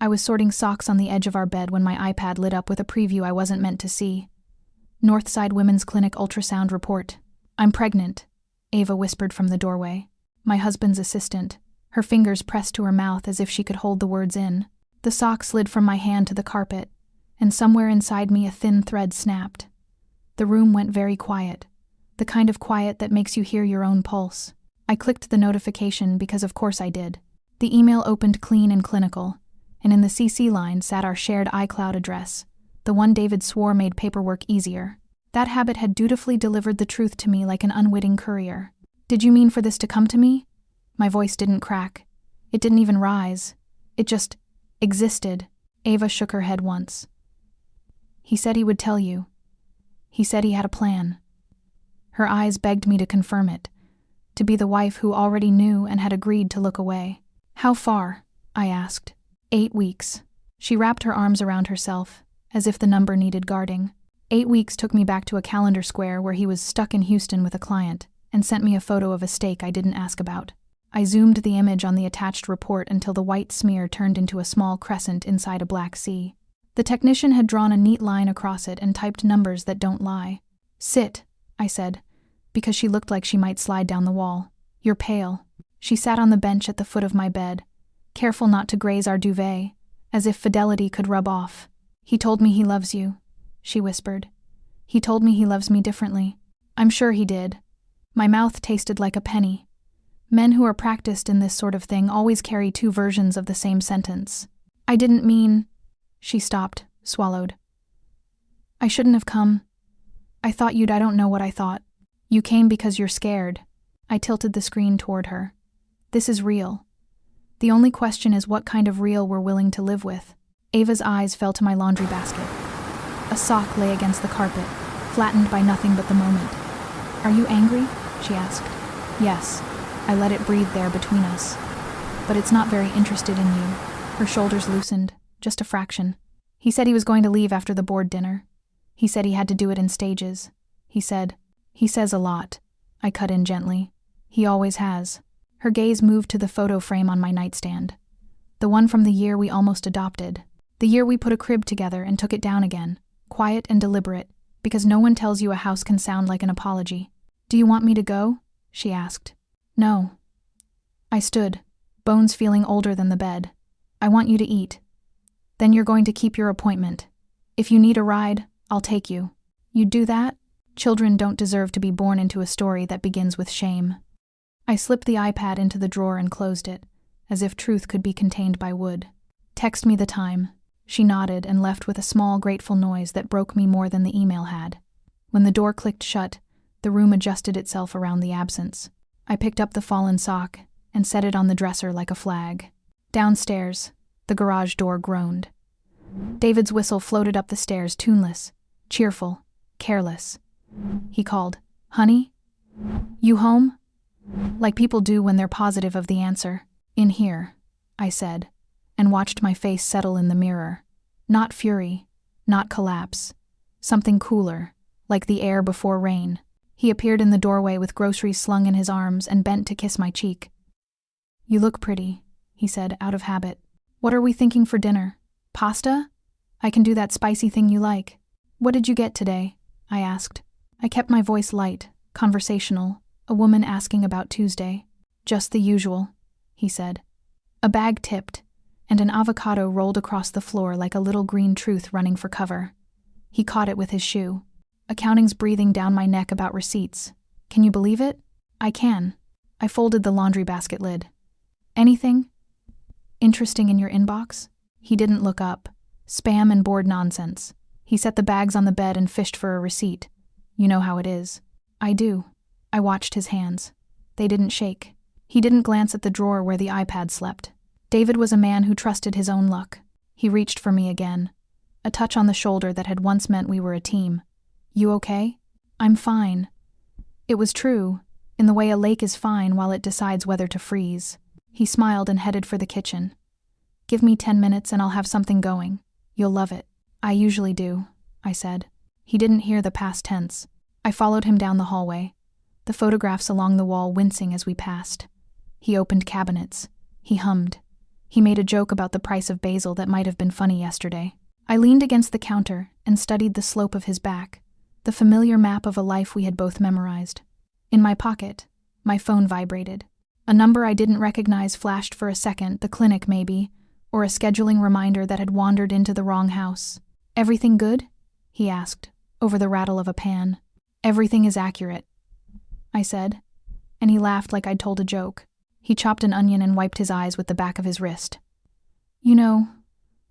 I was sorting socks on the edge of our bed when my iPad lit up with a preview I wasn't meant to see. Northside Women's Clinic ultrasound report. I'm pregnant, Ava whispered from the doorway. My husband's assistant, her fingers pressed to her mouth as if she could hold the words in. The sock slid from my hand to the carpet, and somewhere inside me a thin thread snapped. The room went very quiet, the kind of quiet that makes you hear your own pulse. I clicked the notification because of course I did. The email opened clean and clinical, and in the CC line sat our shared iCloud address, the one David swore made paperwork easier. That habit had dutifully delivered the truth to me like an unwitting courier. Did you mean for this to come to me? My voice didn't crack. It didn't even rise. It just existed. Ava shook her head once. He said he would tell you. He said he had a plan. Her eyes begged me to confirm it, to be the wife who already knew and had agreed to look away. How far? I asked. 8 weeks. She wrapped her arms around herself, as if the number needed guarding. 8 weeks took me back to a calendar square where he was stuck in Houston with a client, and sent me a photo of a steak I didn't ask about. I zoomed the image on the attached report until the white smear turned into a small crescent inside a black C. The technician had drawn a neat line across it and typed numbers that don't lie. Sit, I said, because she looked like she might slide down the wall. You're pale. She sat on the bench at the foot of my bed, careful not to graze our duvet, as if Fidelity could rub off. He told me he loves you, she whispered. He told me he loves me differently. I'm sure he did. My mouth tasted like a penny. Men who are practiced in this sort of thing always carry 2 versions of the same sentence. I didn't mean... She stopped, swallowed. I shouldn't have come. I thought you'd. I don't know what I thought. You came because you're scared. I tilted the screen toward her. This is real. The only question is what kind of real we're willing to live with. Ava's eyes fell to my laundry basket. A sock lay against the carpet, flattened by nothing but the moment. Are you angry? She asked. Yes. I let it breathe there between us. But it's not very interested in you. Her shoulders loosened, just a fraction. He said he was going to leave after the board dinner. He said he had to do it in stages. He says a lot. I cut in gently. He always has. Her gaze moved to the photo frame on my nightstand. The one from the year we almost adopted. The year we put a crib together and took it down again. Quiet and deliberate, because no one tells you a house can sound like an apology. Do you want me to go? She asked. No. I stood, bones feeling older than the bed. I want you to eat. Then you're going to keep your appointment. If you need a ride, I'll take you. You'd do that? Children don't deserve to be born into a story that begins with shame. I slipped the iPad into the drawer and closed it, as if truth could be contained by wood. Text me the time. She nodded and left with a small, grateful noise that broke me more than the email had. When the door clicked shut, the room adjusted itself around the absence. I picked up the fallen sock and set it on the dresser like a flag. Downstairs, the garage door groaned. David's whistle floated up the stairs, tuneless, cheerful, careless. He called, "Honey? You home?" Like people do when they're positive of the answer. "In here," I said, and watched my face settle in the mirror. Not fury, not collapse. Something cooler, like the air before rain. He appeared in the doorway with groceries slung in his arms and bent to kiss my cheek. "You look pretty," he said, out of habit. "What are we thinking for dinner? Pasta? I can do that spicy thing you like." "What did you get today?" I asked. I kept my voice light, conversational, a woman asking about Tuesday. "Just the usual," he said. A bag tipped, and an avocado rolled across the floor like a little green truth running for cover. He caught it with his shoe. Accounting's breathing down my neck about receipts. Can you believe it? I can. I folded the laundry basket lid. "Anything interesting in your inbox?" He didn't look up. Spam and bored nonsense. He set the bags on the bed and fished for a receipt. You know how it is. I do. I watched his hands. They didn't shake. He didn't glance at the drawer where the iPad slept. David was a man who trusted his own luck. He reached for me again. A touch on the shoulder that had once meant we were a team. "You okay?" "I'm fine." It was true, in the way a lake is fine while it decides whether to freeze. He smiled and headed for the kitchen. "Give me 10 minutes and I'll have something going. You'll love it." "I usually do," I said. He didn't hear the past tense. I followed him down the hallway, the photographs along the wall wincing as we passed. He opened cabinets. He hummed. He made a joke about the price of basil that might have been funny yesterday. I leaned against the counter and studied the slope of his back, the familiar map of a life we had both memorized. In my pocket, my phone vibrated. A number I didn't recognize flashed for a second, the clinic maybe, or a scheduling reminder that had wandered into the wrong house. "Everything good?" he asked, over the rattle of a pan. "Everything is accurate," I said, and he laughed like I'd told a joke. He chopped an onion and wiped his eyes with the back of his wrist. "You know,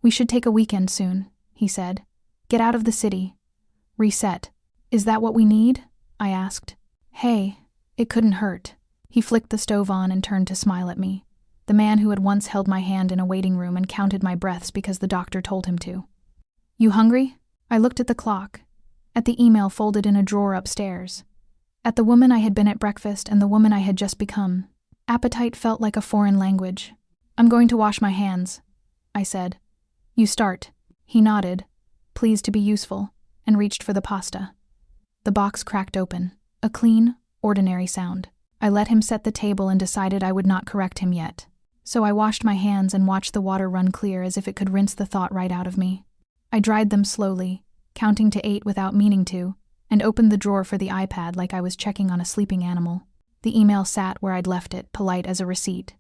we should take a weekend soon," he said. "Get out of the city. Reset." "Is that what we need?" I asked. "Hey, it couldn't hurt." He flicked the stove on and turned to smile at me, the man who had once held my hand in a waiting room and counted my breaths because the doctor told him to. "You hungry?" I looked at the clock, at the email folded in a drawer upstairs, at the woman I had been at breakfast and the woman I had just become. Appetite felt like a foreign language. "I'm going to wash my hands," I said. "You start." He nodded, pleased to be useful, and reached for the pasta. The box cracked open, a clean, ordinary sound. I let him set the table and decided I would not correct him yet. So I washed my hands and watched the water run clear as if it could rinse the thought right out of me. I dried them slowly, counting to 8 without meaning to, and opened the drawer for the iPad like I was checking on a sleeping animal. The email sat where I'd left it, polite as a receipt.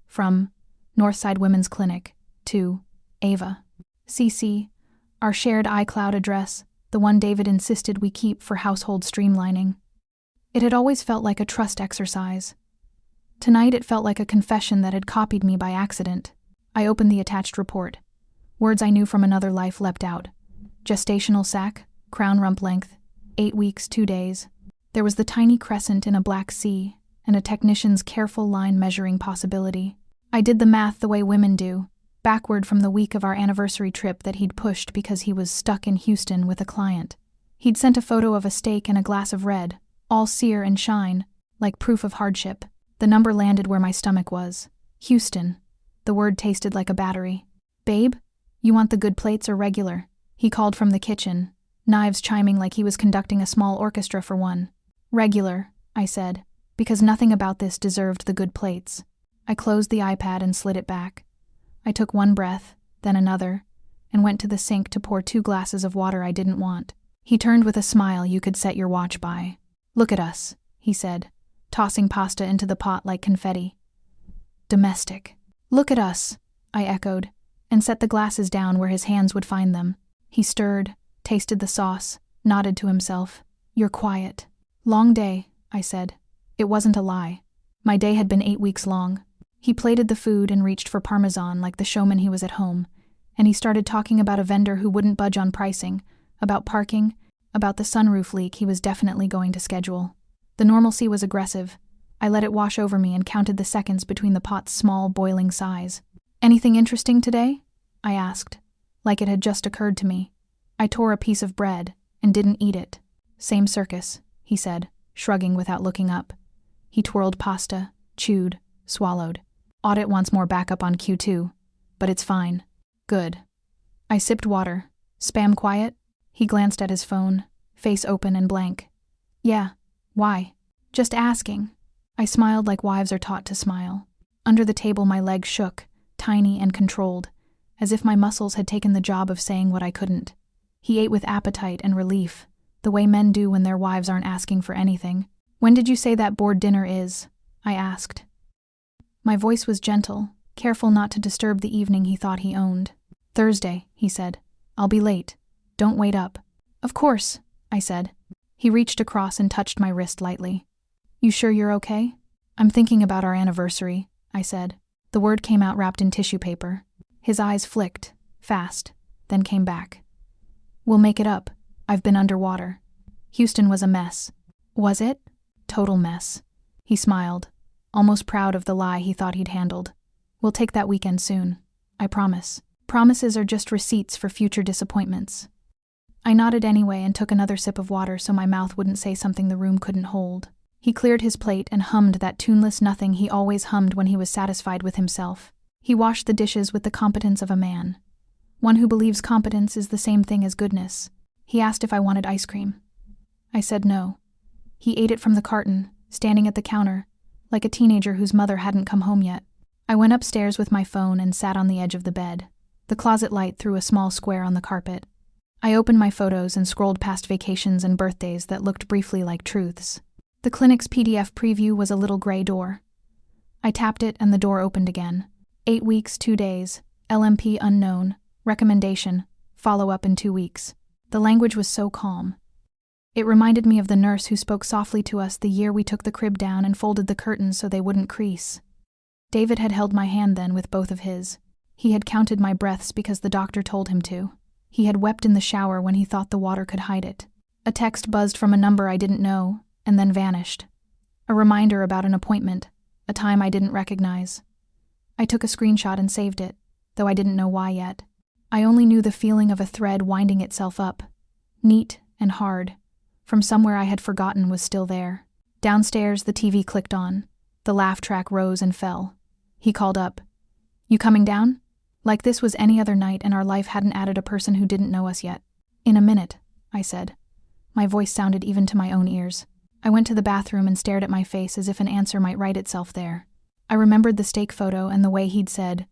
From Northside Women's Clinic to Ava. CC, our shared iCloud address, the one David insisted we keep for household streamlining. It had always felt like a trust exercise. Tonight it felt like a confession that had copied me by accident. I opened the attached report. Words I knew from another life leapt out. Gestational sac, crown rump length, 8 weeks, 2 days. There was the tiny crescent in a black sea, and a technician's careful line measuring possibility. I did the math the way women do, backward from the week of our anniversary trip that he'd pushed because he was stuck in Houston with a client. He'd sent a photo of a steak and a glass of red, all sear and shine, like proof of hardship. The number landed where my stomach was. Houston. The word tasted like a battery. "Babe, you want the good plates or regular?" He called from the kitchen, knives chiming like he was conducting a small orchestra for one. "Regular," I said, because nothing about this deserved the good plates. I closed the iPad and slid it back. I took one breath, then another, and went to the sink to pour 2 glasses of water I didn't want. He turned with a smile you could set your watch by. "Look at us," he said, tossing pasta into the pot like confetti. "Domestic." "Look at us," I echoed, and set the glasses down where his hands would find them. He stirred, tasted the sauce, nodded to himself. "You're quiet." "Long day," I said. It wasn't a lie. My day had been 8 weeks long. He plated the food and reached for Parmesan like the showman he was at home, and he started talking about a vendor who wouldn't budge on pricing, about parking, about the sunroof leak he was definitely going to schedule. The normalcy was aggressive. I let it wash over me and counted the seconds between the pot's small, boiling size. "Anything interesting today?" I asked, like it had just occurred to me. I tore a piece of bread and didn't eat it. "Same circus," he said, shrugging without looking up. He twirled pasta, chewed, swallowed. "Audit wants more backup on Q2, but it's fine." "Good." I sipped water. "Spam quiet?" He glanced at his phone, face open and blank. "Yeah, why?" "Just asking." I smiled like wives are taught to smile. Under the table my legs shook, tiny and controlled, as if my muscles had taken the job of saying what I couldn't. He ate with appetite and relief, the way men do when their wives aren't asking for anything. "When did you say that board dinner is?" I asked. My voice was gentle, careful not to disturb the evening he thought he owned. "Thursday," he said. "I'll be late. Don't wait up." "Of course," I said. He reached across and touched my wrist lightly. "You sure you're okay?" "I'm thinking about our anniversary," I said. The word came out wrapped in tissue paper. His eyes flicked, fast, then came back. "We'll make it up. I've been underwater. Houston was a mess." "Was it?" "Total mess." He smiled, almost proud of the lie he thought he'd handled. "We'll take that weekend soon. I promise." Promises are just receipts for future disappointments. I nodded anyway and took another sip of water so my mouth wouldn't say something the room couldn't hold. He cleared his plate and hummed that tuneless nothing he always hummed when he was satisfied with himself. He washed the dishes with the competence of a man. One who believes competence is the same thing as goodness. He asked if I wanted ice cream. I said no. He ate it from the carton, standing at the counter, like a teenager whose mother hadn't come home yet. I went upstairs with my phone and sat on the edge of the bed. The closet light threw a small square on the carpet. I opened my photos and scrolled past vacations and birthdays that looked briefly like truths. The clinic's PDF preview was a little gray door. I tapped it and the door opened again. 8 weeks, 2 days, LMP unknown, recommendation, follow-up in 2 weeks. The language was so calm. It reminded me of the nurse who spoke softly to us the year we took the crib down and folded the curtains so they wouldn't crease. David had held my hand then with both of his. He had counted my breaths because the doctor told him to. He had wept in the shower when he thought the water could hide it. A text buzzed from a number I didn't know, and then vanished. A reminder about an appointment, a time I didn't recognize. I took a screenshot and saved it, though I didn't know why yet. I only knew the feeling of a thread winding itself up. Neat and hard. From somewhere I had forgotten was still there. Downstairs, the TV clicked on. The laugh track rose and fell. He called up. "You coming down?" Like this was any other night and our life hadn't added a person who didn't know us yet. "In a minute," I said. My voice sounded even to my own ears. I went to the bathroom and stared at my face as if an answer might write itself there. I remembered the steak photo and the way he'd said,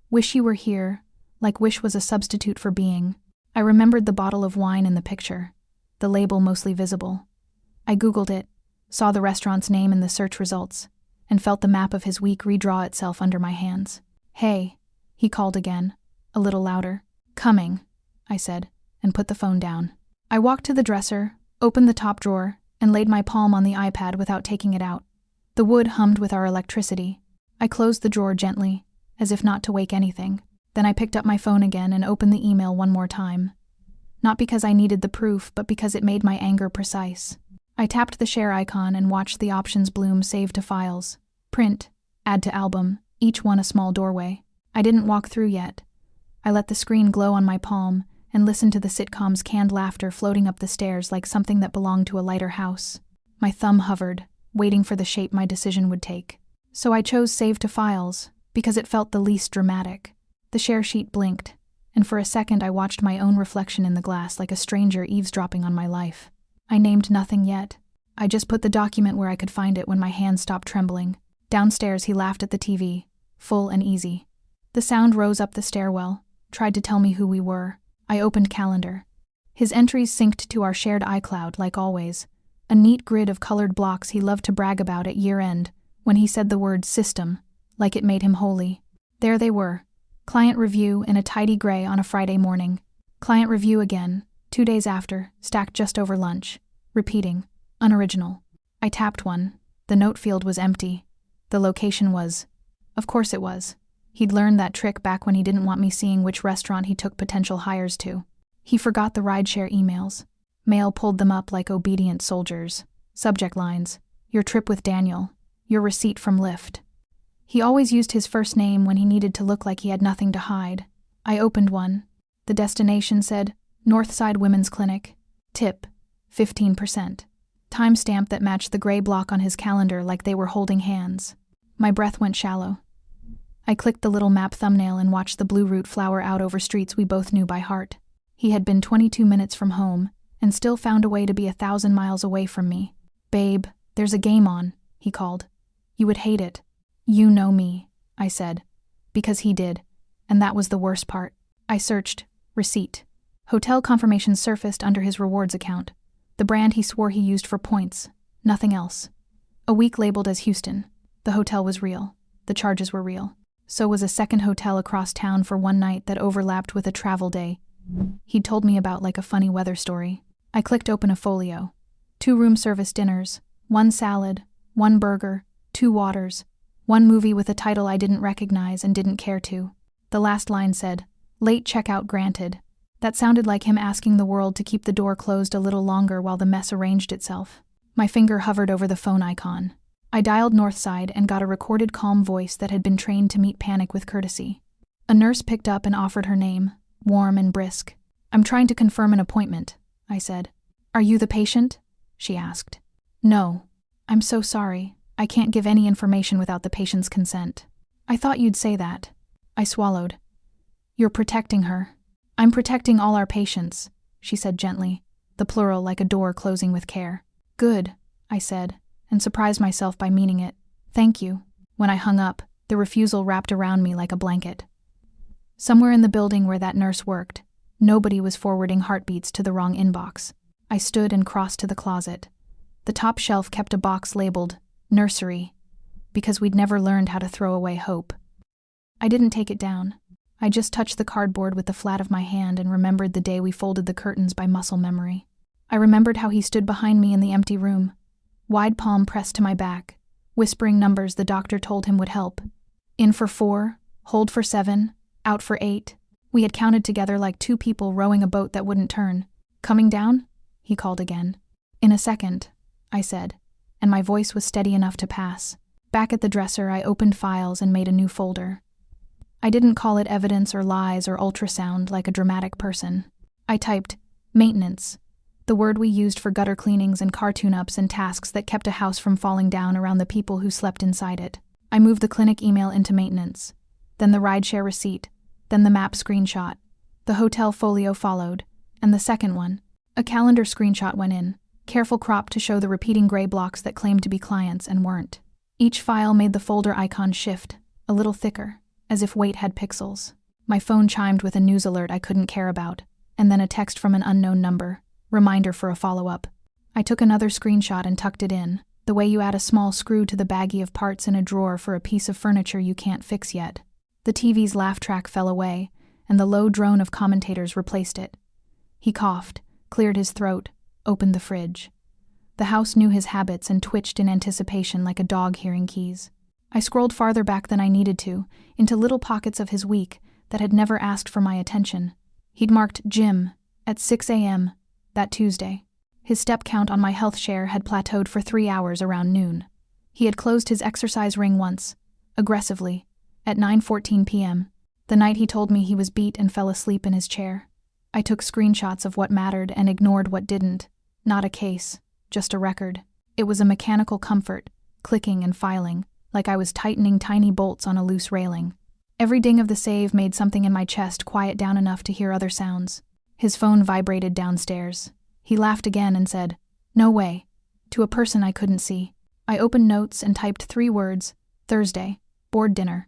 "Wish you were here," like wish was a substitute for being. I remembered the bottle of wine in the picture, the label mostly visible. I Googled it, saw the restaurant's name in the search results, and felt the map of his week redraw itself under my hands. "Hey," he called again, a little louder. "Coming," I said, and put the phone down. I walked to the dresser, opened the top drawer, and laid my palm on the iPad without taking it out. The wood hummed with our electricity. I closed the drawer gently, as if not to wake anything. Then I picked up my phone again and opened the email one more time. Not because I needed the proof, but because it made my anger precise. I tapped the share icon and watched the options bloom save to files, print, add to album, each one a small doorway. I didn't walk through yet. I let the screen glow on my palm and listened to the sitcom's canned laughter floating up the stairs like something that belonged to a lighter house. My thumb hovered, waiting for the shape my decision would take. So I chose Save to Files, because it felt the least dramatic. The share sheet blinked, and for a second I watched my own reflection in the glass like a stranger eavesdropping on my life. I named nothing yet. I just put the document where I could find it when my hand stopped trembling. Downstairs he laughed at the TV, full and easy. The sound rose up the stairwell, tried to tell me who we were. I opened calendar. His entries synced to our shared iCloud like always, a neat grid of colored blocks he loved to brag about at year-end when he said the word system, like it made him holy. There they were. Client review in a tidy gray on a Friday morning. Client review again, 2 days after, stacked just over lunch. Repeating. Unoriginal. I tapped one. The note field was empty. The location was. Of course it was. He'd learned that trick back when he didn't want me seeing which restaurant he took potential hires to. He forgot the rideshare emails. Mail pulled them up like obedient soldiers. Subject lines. Your trip with Daniel. Your receipt from Lyft. He always used his first name when he needed to look like he had nothing to hide. I opened one. The destination said, Northside Women's Clinic. Tip, 15%. Timestamp that matched the gray block on his calendar like they were holding hands. My breath went shallow. I clicked the little map thumbnail and watched the blue route flower out over streets we both knew by heart. He had been 22 minutes from home, and still found a way to be 1,000 miles away from me. "Babe, there's a game on," he called. "You would hate it." "You know me," I said. Because he did, and that was the worst part. I searched. Receipt. Hotel confirmation surfaced under his rewards account. The brand he swore he used for points. Nothing else. A week labeled as Houston. The hotel was real. The charges were real. So was a second hotel across town for one night that overlapped with a travel day he'd told me about like a funny weather story. I clicked open a folio. 2 room service dinners, 1 salad, 1 burger, 2 waters, 1 movie with a title I didn't recognize and didn't care to. The last line said, "Late checkout granted." That sounded like him asking the world to keep the door closed a little longer while the mess arranged itself. My finger hovered over the phone icon. I dialed Northside and got a recorded calm voice that had been trained to meet panic with courtesy. A nurse picked up and offered her name, warm and brisk. "I'm trying to confirm an appointment," I said. "Are you the patient?" she asked. "No. I'm so sorry. I can't give any information without the patient's consent." "I thought you'd say that." I swallowed. "You're protecting her." "I'm protecting all our patients," she said gently, the plural like a door closing with care. "Good," I said, and surprised myself by meaning it. "Thank you." When I hung up, the refusal wrapped around me like a blanket. Somewhere in the building where that nurse worked, nobody was forwarding heartbeats to the wrong inbox. I stood and crossed to the closet. The top shelf kept a box labeled nursery, because we'd never learned how to throw away hope. I didn't take it down. I just touched the cardboard with the flat of my hand and remembered the day we folded the curtains by muscle memory. I remembered how he stood behind me in the empty room, wide palm pressed to my back, whispering numbers the doctor told him would help. In for 4, hold for 7, out for 8. We had counted together like 2 people rowing a boat that wouldn't turn. Coming down? He called again. In a second, I said, and my voice was steady enough to pass. Back at the dresser, I opened files and made a new folder. I didn't call it evidence or lies or ultrasound like a dramatic person. I typed maintenance, the word we used for gutter cleanings and car tune-ups and tasks that kept a house from falling down around the people who slept inside it. I moved the clinic email into maintenance, then the rideshare receipt, then the map screenshot. The hotel folio followed, and the second one. A calendar screenshot went in, careful crop to show the repeating gray blocks that claimed to be clients and weren't. Each file made the folder icon shift, a little thicker, as if weight had pixels. My phone chimed with a news alert I couldn't care about, and then a text from an unknown number, reminder for a follow-up. I took another screenshot and tucked it in, the way you add a small screw to the baggie of parts in a drawer for a piece of furniture you can't fix yet. The TV's laugh track fell away, and the low drone of commentators replaced it. He coughed, cleared his throat, opened the fridge. The house knew his habits and twitched in anticipation like a dog hearing keys. I scrolled farther back than I needed to, into little pockets of his week that had never asked for my attention. He'd marked gym at 6 a.m. that Tuesday. His step count on my health share had plateaued for 3 hours around noon. He had closed his exercise ring once, aggressively, at 9:14 p.m., the night he told me he was beat and fell asleep in his chair. I took screenshots of what mattered and ignored what didn't. Not a case, just a record. It was a mechanical comfort, clicking and filing, like I was tightening tiny bolts on a loose railing. Every ding of the save made something in my chest quiet down enough to hear other sounds. His phone vibrated downstairs. He laughed again and said, "No way," to a person I couldn't see. I opened notes and typed 3 words, Thursday, board dinner.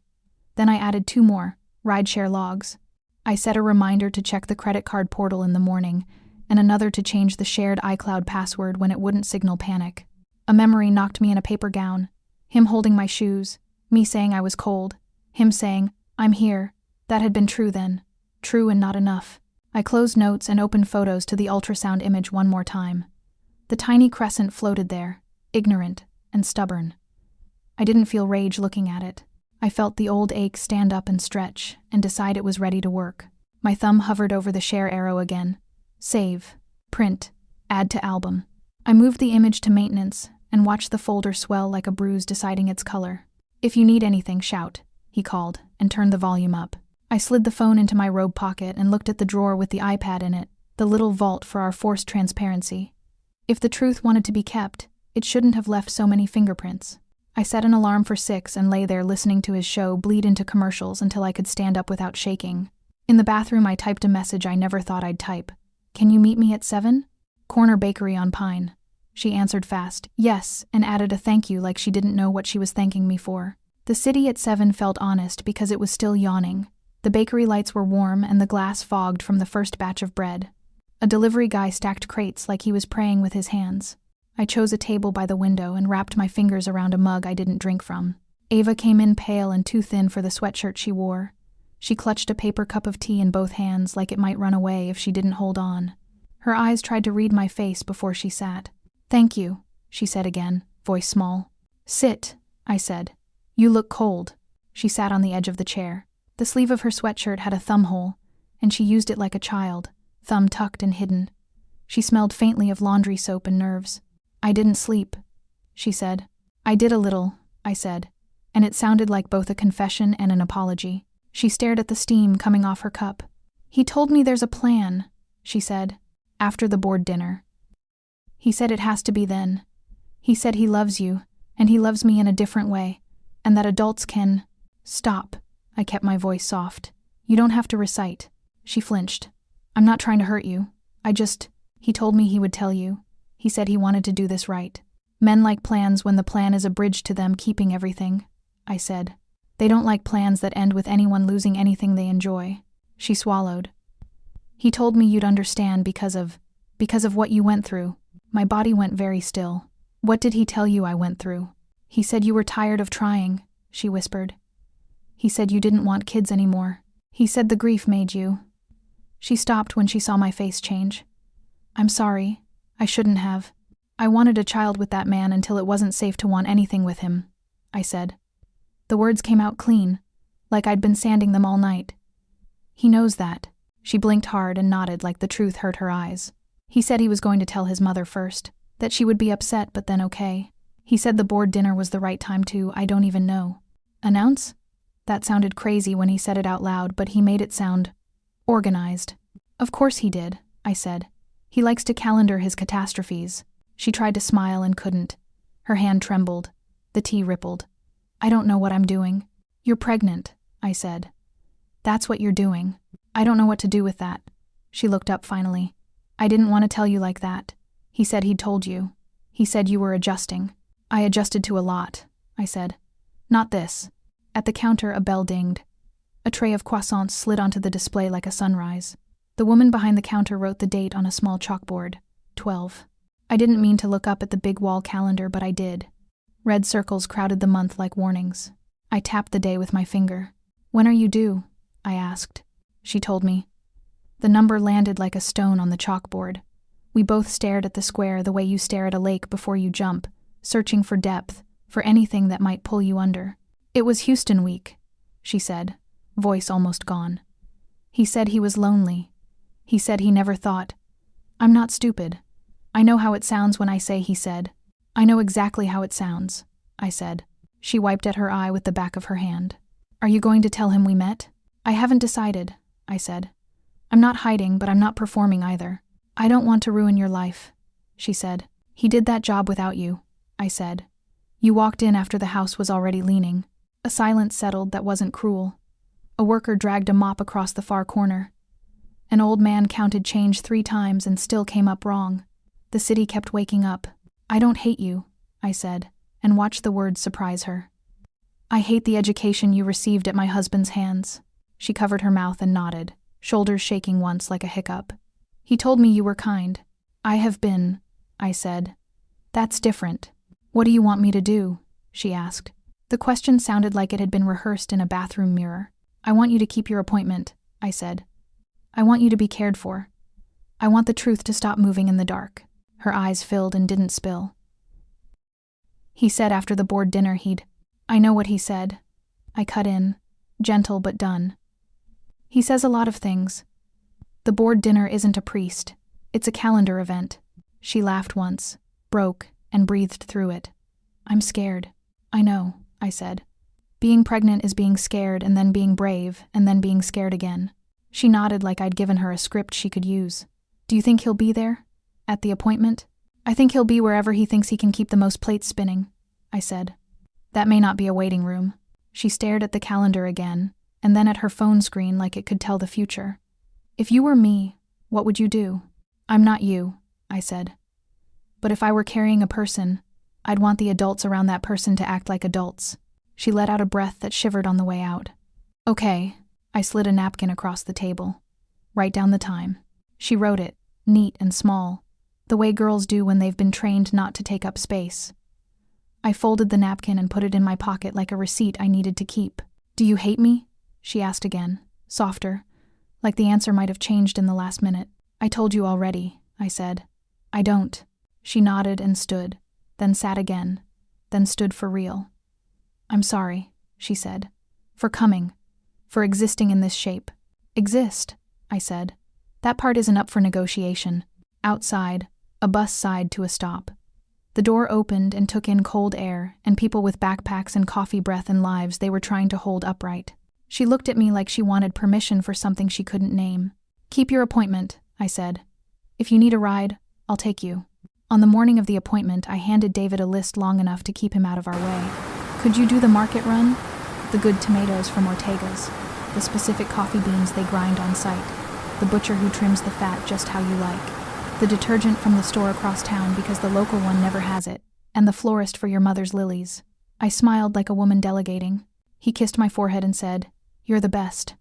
Then I added 2 more, rideshare logs. I set a reminder to check the credit card portal in the morning, and another to change the shared iCloud password when it wouldn't signal panic. A memory knocked me in a paper gown. Him holding my shoes, me saying I was cold, him saying, "I'm here." That had been true then. True and not enough. I closed notes and opened photos to the ultrasound image one more time. The tiny crescent floated there, ignorant and stubborn. I didn't feel rage looking at it. I felt the old ache stand up and stretch and decide it was ready to work. My thumb hovered over the share arrow again. Save, print, add to album. I moved the image to maintenance and watched the folder swell like a bruise deciding its color. "If you need anything, shout," he called, and turned the volume up. I slid the phone into my robe pocket and looked at the drawer with the iPad in it, the little vault for our forced transparency. If the truth wanted to be kept, it shouldn't have left so many fingerprints. I set an alarm for 6 and lay there listening to his show bleed into commercials until I could stand up without shaking. In the bathroom, I typed a message I never thought I'd type. "Can you meet me at 7? Corner Bakery on Pine." She answered fast, "Yes," and added a thank you like she didn't know what she was thanking me for. The city at 7 felt honest because it was still yawning. The bakery lights were warm and the glass fogged from the first batch of bread. A delivery guy stacked crates like he was praying with his hands. I chose a table by the window and wrapped my fingers around a mug I didn't drink from. Ava came in pale and too thin for the sweatshirt she wore. She clutched a paper cup of tea in both hands like it might run away if she didn't hold on. Her eyes tried to read my face before she sat. "Thank you," she said again, voice small. "Sit," I said. "You look cold." She sat on the edge of the chair. The sleeve of her sweatshirt had a thumb hole, and she used it like a child, thumb tucked and hidden. She smelled faintly of laundry soap and nerves. "I didn't sleep," she said. "I did a little," I said, and it sounded like both a confession and an apology. She stared at the steam coming off her cup. "He told me there's a plan," she said, "after the board dinner. He said it has to be then. He said he loves you, and he loves me in a different way, and that adults can—" "Stop," I kept my voice soft. "You don't have to recite." She flinched. "I'm not trying to hurt you. He told me he would tell you. He said he wanted to do this right. Men like plans when the plan is a bridge to them keeping everything," I said. They don't like plans that end with anyone losing anything they enjoy. She swallowed. He told me you'd understand because of what you went through. My body went very still. What did he tell you I went through? He said you were tired of trying, she whispered. He said you didn't want kids anymore. He said the grief made you. She stopped when she saw my face change. I'm sorry. I shouldn't have. I wanted a child with that man until it wasn't safe to want anything with him, I said. The words came out clean, like I'd been sanding them all night. He knows that. She blinked hard and nodded like the truth hurt her eyes. He said he was going to tell his mother first, that she would be upset but then okay. He said the board dinner was the right time to, I don't even know. Announce? That sounded crazy when he said it out loud, but he made it sound organized. Of course he did, I said. He likes to calendar his catastrophes. She tried to smile and couldn't. Her hand trembled. The tea rippled. I don't know what I'm doing. You're pregnant, I said. That's what you're doing. I don't know what to do with that. She looked up finally. I didn't want to tell you like that. He said he'd told you. He said you were adjusting. I adjusted to a lot, I said. Not this. At the counter, a bell dinged. A tray of croissants slid onto the display like a sunrise. The woman behind the counter wrote the date on a small chalkboard. 12. I didn't mean to look up at the big wall calendar, but I did. Red circles crowded the month like warnings. I tapped the day with my finger. When are you due? I asked. She told me. The number landed like a stone on the chalkboard. We both stared at the square the way you stare at a lake before you jump, searching for depth, for anything that might pull you under. It was Houston week, she said, voice almost gone. He said he was lonely. He said he never thought. I'm not stupid. I know how it sounds when I say he said. I know exactly how it sounds, I said. She wiped at her eye with the back of her hand. Are you going to tell him we met? I haven't decided, I said. I'm not hiding, but I'm not performing either. I don't want to ruin your life, she said. He did that job without you, I said. You walked in after the house was already leaning. A silence settled that wasn't cruel. A worker dragged a mop across the far corner. An old man counted change 3 times and still came up wrong. The city kept waking up. I don't hate you, I said, and watched the words surprise her. I hate the education you received at my husband's hands. She covered her mouth and nodded, shoulders shaking once like a hiccup. He told me you were kind. I have been, I said. That's different. What do you want me to do? She asked. The question sounded like it had been rehearsed in a bathroom mirror. I want you to keep your appointment, I said. I want you to be cared for. I want the truth to stop moving in the dark. Her eyes filled and didn't spill. He said after the board dinner I know what he said. I cut in, gentle but done. He says a lot of things. The board dinner isn't a priest. It's a calendar event. She laughed once, broke, and breathed through it. I'm scared. I know, I said. Being pregnant is being scared and then being brave and then being scared again. She nodded like I'd given her a script she could use. Do you think he'll be there? At the appointment? I think he'll be wherever he thinks he can keep the most plates spinning, I said. That may not be a waiting room. She stared at the calendar again, and then at her phone screen like it could tell the future. If you were me, what would you do? I'm not you, I said. But if I were carrying a person, I'd want the adults around that person to act like adults. She let out a breath that shivered on the way out. Okay, I slid a napkin across the table. Write down the time. She wrote it, neat and small, the way girls do when they've been trained not to take up space. I folded the napkin and put it in my pocket like a receipt I needed to keep. Do you hate me? She asked again, softer, like the answer might have changed in the last minute. I told you already, I said. I don't. She nodded and stood, then sat again, then stood for real. I'm sorry, she said, for coming, for existing in this shape. Exist, I said. That part isn't up for negotiation. Outside, a bus sighed to a stop. The door opened and took in cold air and people with backpacks and coffee breath and lives they were trying to hold upright. She looked at me like she wanted permission for something she couldn't name. Keep your appointment, I said. If you need a ride, I'll take you. On the morning of the appointment, I handed David a list long enough to keep him out of our way. Could you do the market run? The good tomatoes from Ortega's, the specific coffee beans they grind on site, the butcher who trims the fat just how you like, the detergent from the store across town because the local one never has it, and the florist for your mother's lilies. I smiled like a woman delegating. He kissed my forehead and said, "You're the best,"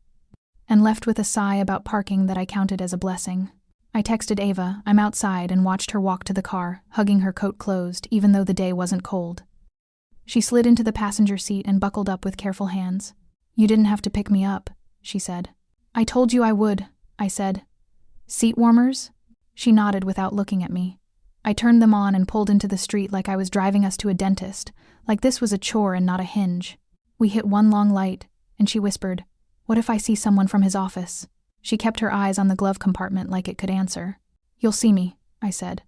and left with a sigh about parking that I counted as a blessing. I texted Ava, I'm outside, and watched her walk to the car, hugging her coat closed, even though the day wasn't cold. She slid into the passenger seat and buckled up with careful hands. "You didn't have to pick me up," she said. "I told you I would," I said. "Seat warmers?" She nodded without looking at me. I turned them on and pulled into the street like I was driving us to a dentist, like this was a chore and not a hinge. We hit one long light, and she whispered, "What if I see someone from his office?" She kept her eyes on the glove compartment like it could answer. "You'll see me," I said.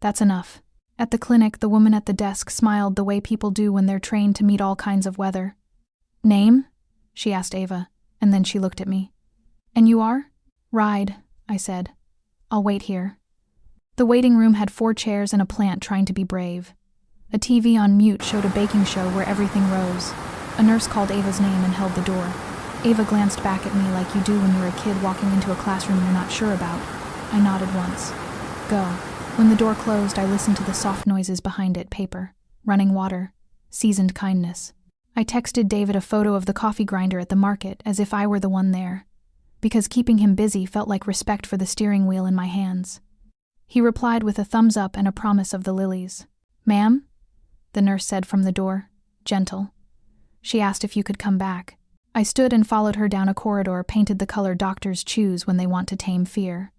"That's enough." At the clinic, the woman at the desk smiled the way people do when they're trained to meet all kinds of weather. "Name?" she asked Ava, and then she looked at me. "And you are?" "Ride," I said. "I'll wait here." The waiting room had 4 chairs and a plant trying to be brave. A TV on mute showed a baking show where everything rose. A nurse called Ava's name and held the door. Ava glanced back at me like you do when you're a kid walking into a classroom you're not sure about. I nodded once. "Go." When the door closed, I listened to the soft noises behind it: paper, running water, seasoned kindness. I texted David a photo of the coffee grinder at the market as if I were the one there, because keeping him busy felt like respect for the steering wheel in my hands. He replied with a thumbs up and a promise of the lilies. "Ma'am?" the nurse said from the door, gentle. She asked if you could come back. I stood and followed her down a corridor painted the color doctors choose when they want to tame fear.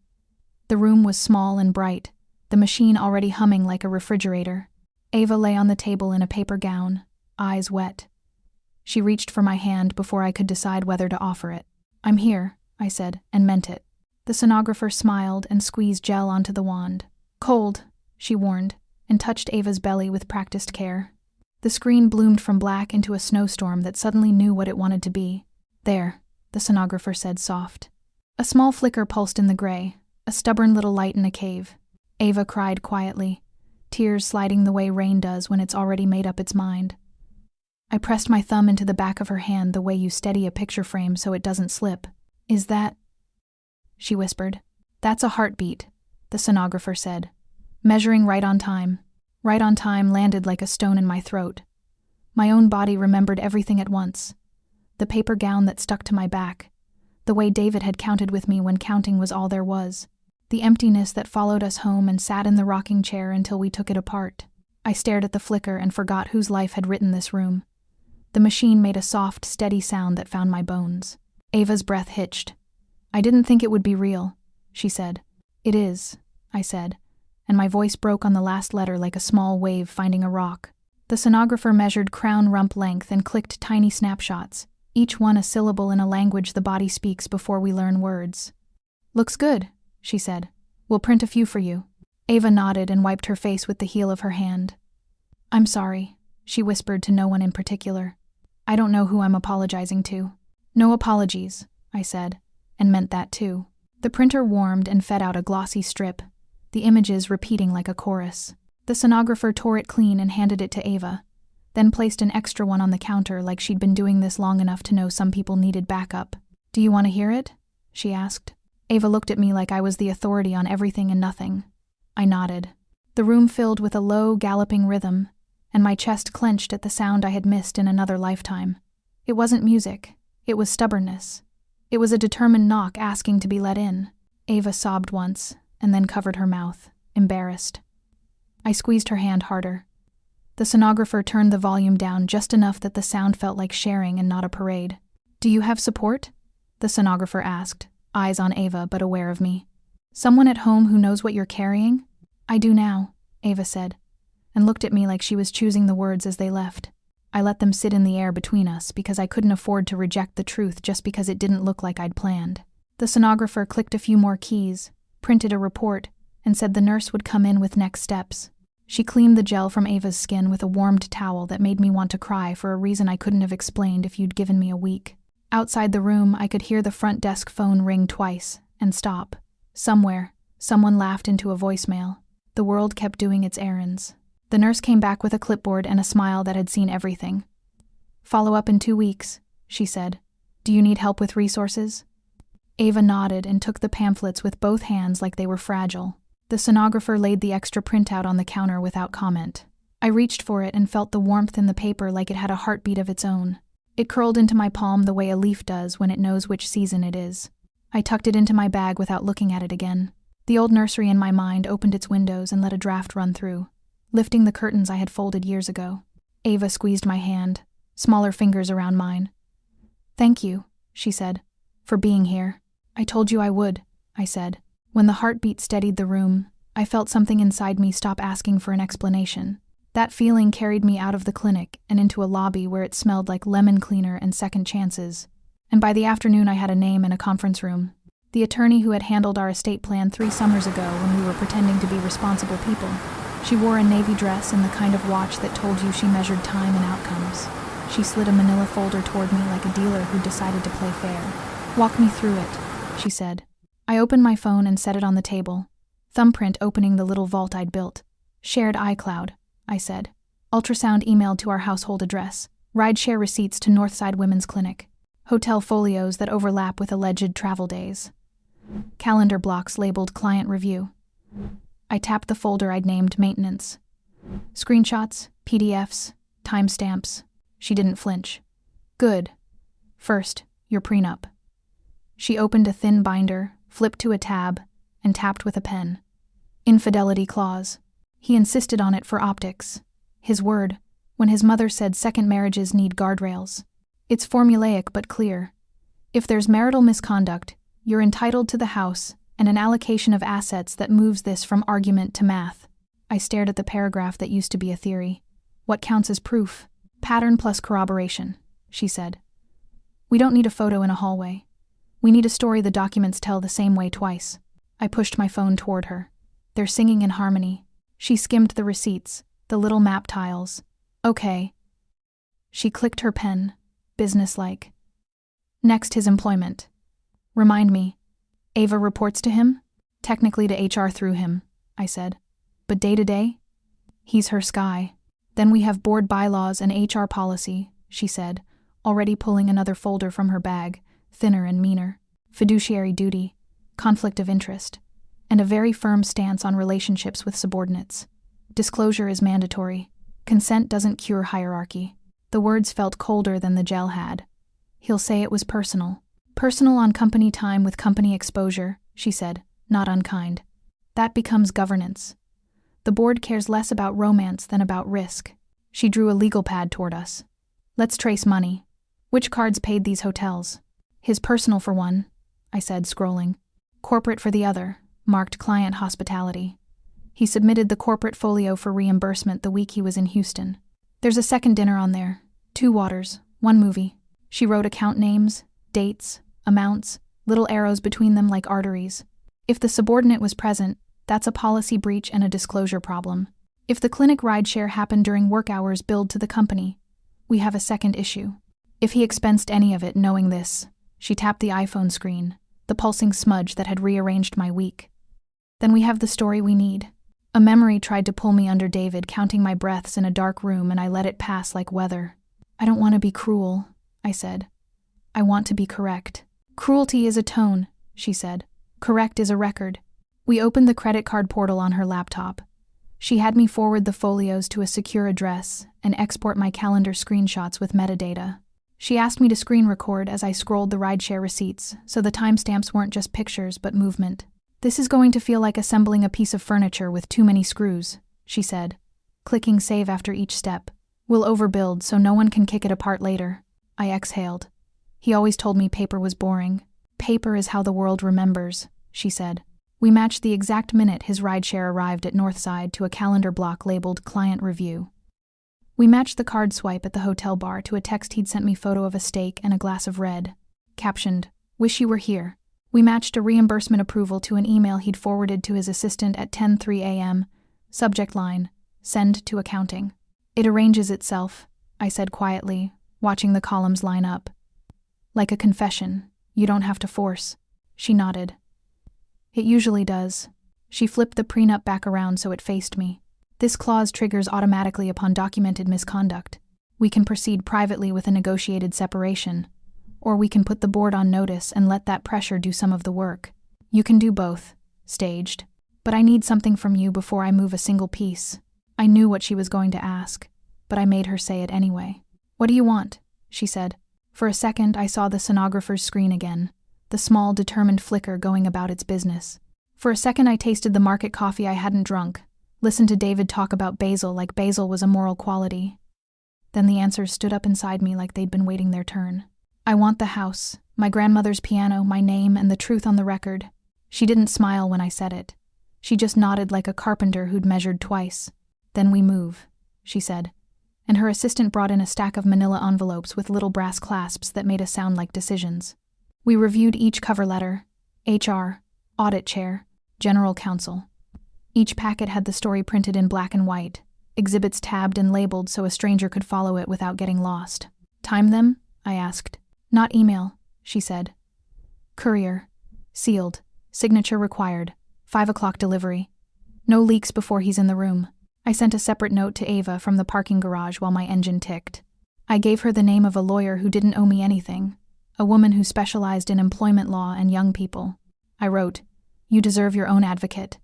The room was small and bright, the machine already humming like a refrigerator. Ava lay on the table in a paper gown, eyes wet. She reached for my hand before I could decide whether to offer it. "I'm here," I said, and meant it. The sonographer smiled and squeezed gel onto the wand. "Cold," she warned, and touched Ava's belly with practiced care. The screen bloomed from black into a snowstorm that suddenly knew what it wanted to be. "There," the sonographer said, soft. A small flicker pulsed in the gray, a stubborn little light in a cave. Ava cried quietly, tears sliding the way rain does when it's already made up its mind. I pressed my thumb into the back of her hand the way you steady a picture frame so it doesn't slip. "Is that?" she whispered. "That's a heartbeat," the sonographer said, measuring right on time. Right on time landed like a stone in my throat. My own body remembered everything at once. The paper gown that stuck to my back. The way David had counted with me when counting was all there was. The emptiness that followed us home and sat in the rocking chair until we took it apart. I stared at the flicker and forgot whose life had written this room. The machine made a soft, steady sound that found my bones. Ava's breath hitched. "I didn't think it would be real," she said. "It is," I said, and my voice broke on the last letter like a small wave finding a rock. The sonographer measured crown rump length and clicked tiny snapshots, each one a syllable in a language the body speaks before we learn words. "Looks good," she said. "We'll print a few for you." Ava nodded and wiped her face with the heel of her hand. "I'm sorry," she whispered to no one in particular. "I don't know who I'm apologizing to." "No apologies," I said, and meant that too. The printer warmed and fed out a glossy strip, the images repeating like a chorus. The sonographer tore it clean and handed it to Ava, then placed an extra one on the counter like she'd been doing this long enough to know some people needed backup. "Do you want to hear it?" she asked. Ava looked at me like I was the authority on everything and nothing. I nodded. The room filled with a low, galloping rhythm, and my chest clenched at the sound I had missed in another lifetime. It wasn't music. It was stubbornness. It was a determined knock asking to be let in. Ava sobbed once, and then covered her mouth, embarrassed. I squeezed her hand harder. The sonographer turned the volume down just enough that the sound felt like sharing and not a parade. "Do you have support?" the sonographer asked, eyes on Ava but aware of me. "Someone at home who knows what you're carrying?" "I do now," Ava said, and looked at me like she was choosing the words as they left. I let them sit in the air between us because I couldn't afford to reject the truth just because it didn't look like I'd planned. The sonographer clicked a few more keys, printed a report, and said the nurse would come in with next steps. She cleaned the gel from Ava's skin with a warmed towel that made me want to cry for a reason I couldn't have explained if you'd given me a week. Outside the room, I could hear the front desk phone ring twice and stop. Somewhere, someone laughed into a voicemail. The world kept doing its errands. The nurse came back with a clipboard and a smile that had seen everything. "Follow up in 2 weeks," she said. "Do you need help with resources?" Ava nodded and took the pamphlets with both hands like they were fragile. The sonographer laid the extra printout on the counter without comment. I reached for it and felt the warmth in the paper like it had a heartbeat of its own. It curled into my palm the way a leaf does when it knows which season it is. I tucked it into my bag without looking at it again. The old nursery in my mind opened its windows and let a draft run through, lifting the curtains I had folded years ago. Ava squeezed my hand, smaller fingers around mine. "Thank you," she said, "for being here." "I told you I would," I said. When the heartbeat steadied the room, I felt something inside me stop asking for an explanation. That feeling carried me out of the clinic and into a lobby where it smelled like lemon cleaner and second chances. And by the afternoon I had a name in a conference room. The attorney who had handled our estate plan 3 summers ago when we were pretending to be responsible people. She wore a navy dress and the kind of watch that told you she measured time and outcomes. She slid a manila folder toward me like a dealer who decided to play fair. "Walk me through it," she said. I opened my phone and set it on the table, thumbprint opening the little vault I'd built. "Shared iCloud," I said. "Ultrasound emailed to our household address. Rideshare receipts to Northside Women's Clinic. Hotel folios that overlap with alleged travel days. Calendar blocks labeled Client Review." I tapped the folder I'd named Maintenance. "Screenshots, PDFs, timestamps." She didn't flinch. "Good. First, your prenup." She opened a thin binder, flipped to a tab, and tapped with a pen. "Infidelity clause." He insisted on it for optics. His word, when his mother said second marriages need guardrails. It's formulaic but clear. If there's marital misconduct, you're entitled to the house and an allocation of assets that moves this from argument to math. I stared at the paragraph that used to be a theory. "What counts as proof? Pattern plus corroboration," she said. "We don't need a photo in a hallway. We need a story the documents tell the same way twice." I pushed my phone toward her. "They're singing in harmony." She skimmed the receipts, the little map tiles. "Okay." She clicked her pen, businesslike. "Next, his employment. Remind me, Ava reports to him?" "Technically to HR through him," I said. "But day to day? He's her sky." "Then we have board bylaws and HR policy," she said, already pulling another folder from her bag, thinner and meaner. "Fiduciary duty, conflict of interest, and a very firm stance on relationships with subordinates. Disclosure is mandatory. Consent doesn't cure hierarchy." The words felt colder than the gel had. "He'll say it was personal. Personal on company time with company exposure," she said, not unkind. "That becomes governance. The board cares less about romance than about risk." She drew a legal pad toward us. "Let's trace money. Which cards paid these hotels?" "His personal for one," I said, scrolling. "Corporate for the other, marked client hospitality. He submitted the corporate folio for reimbursement the week he was in Houston. There's a second dinner on there. 2 waters, 1 movie." She wrote account names, dates, amounts, little arrows between them like arteries. "If the subordinate was present, that's a policy breach and a disclosure problem. If the clinic rideshare happened during work hours billed to the company, we have a second issue. If he expensed any of it knowing this," she tapped the iPhone screen, the pulsing smudge that had rearranged my week, "then we have the story we need." A memory tried to pull me under David, counting my breaths in a dark room, and I let it pass like weather. "I don't want to be cruel," I said. "I want to be correct." "Cruelty is a tone," she said. "Correct is a record." We opened the credit card portal on her laptop. She had me forward the folios to a secure address and export my calendar screenshots with metadata. She asked me to screen record as I scrolled the rideshare receipts, so the timestamps weren't just pictures but movement. "This is going to feel like assembling a piece of furniture with too many screws," she said, clicking save after each step. "We'll overbuild so no one can kick it apart later." I exhaled. He always told me paper was boring. "Paper is how the world remembers," she said. We matched the exact minute his rideshare arrived at Northside to a calendar block labeled Client Review. We matched the card swipe at the hotel bar to a text he'd sent me photo of a steak and a glass of red, captioned, "Wish you were here." We matched a reimbursement approval to an email he'd forwarded to his assistant at 10:03 a.m., subject line, "Send to accounting." "It arranges itself," I said quietly, watching the columns line up. "Like a confession, you don't have to force." She nodded. "It usually does." She flipped the prenup back around so it faced me. "This clause triggers automatically upon documented misconduct. We can proceed privately with a negotiated separation, or we can put the board on notice and let that pressure do some of the work. You can do both, staged. But I need something from you before I move a single piece." I knew what she was going to ask, but I made her say it anyway. "What do you want?" she said. For a second, I saw the sonographer's screen again, the small, determined flicker going about its business. For a second, I tasted the market coffee I hadn't drunk, listened to David talk about basil like basil was a moral quality. Then the answers stood up inside me like they'd been waiting their turn. I want the house, my grandmother's piano, my name, and the truth on the record. She didn't smile when I said it. She just nodded like a carpenter who'd measured twice. Then we move, she said, and her assistant brought in a stack of manila envelopes with little brass clasps that made a sound like decisions. We reviewed each cover letter: HR, Audit Chair, General Counsel. Each packet had the story printed in black and white, exhibits tabbed and labeled so a stranger could follow it without getting lost. Time them? I asked. Not email, she said. Courier. Sealed. Signature required. 5 o'clock delivery. No leaks before he's in the room. I sent a separate note to Ava from the parking garage while my engine ticked. I gave her the name of a lawyer who didn't owe me anything, a woman who specialized in employment law and young people. I wrote, "You deserve your own advocate.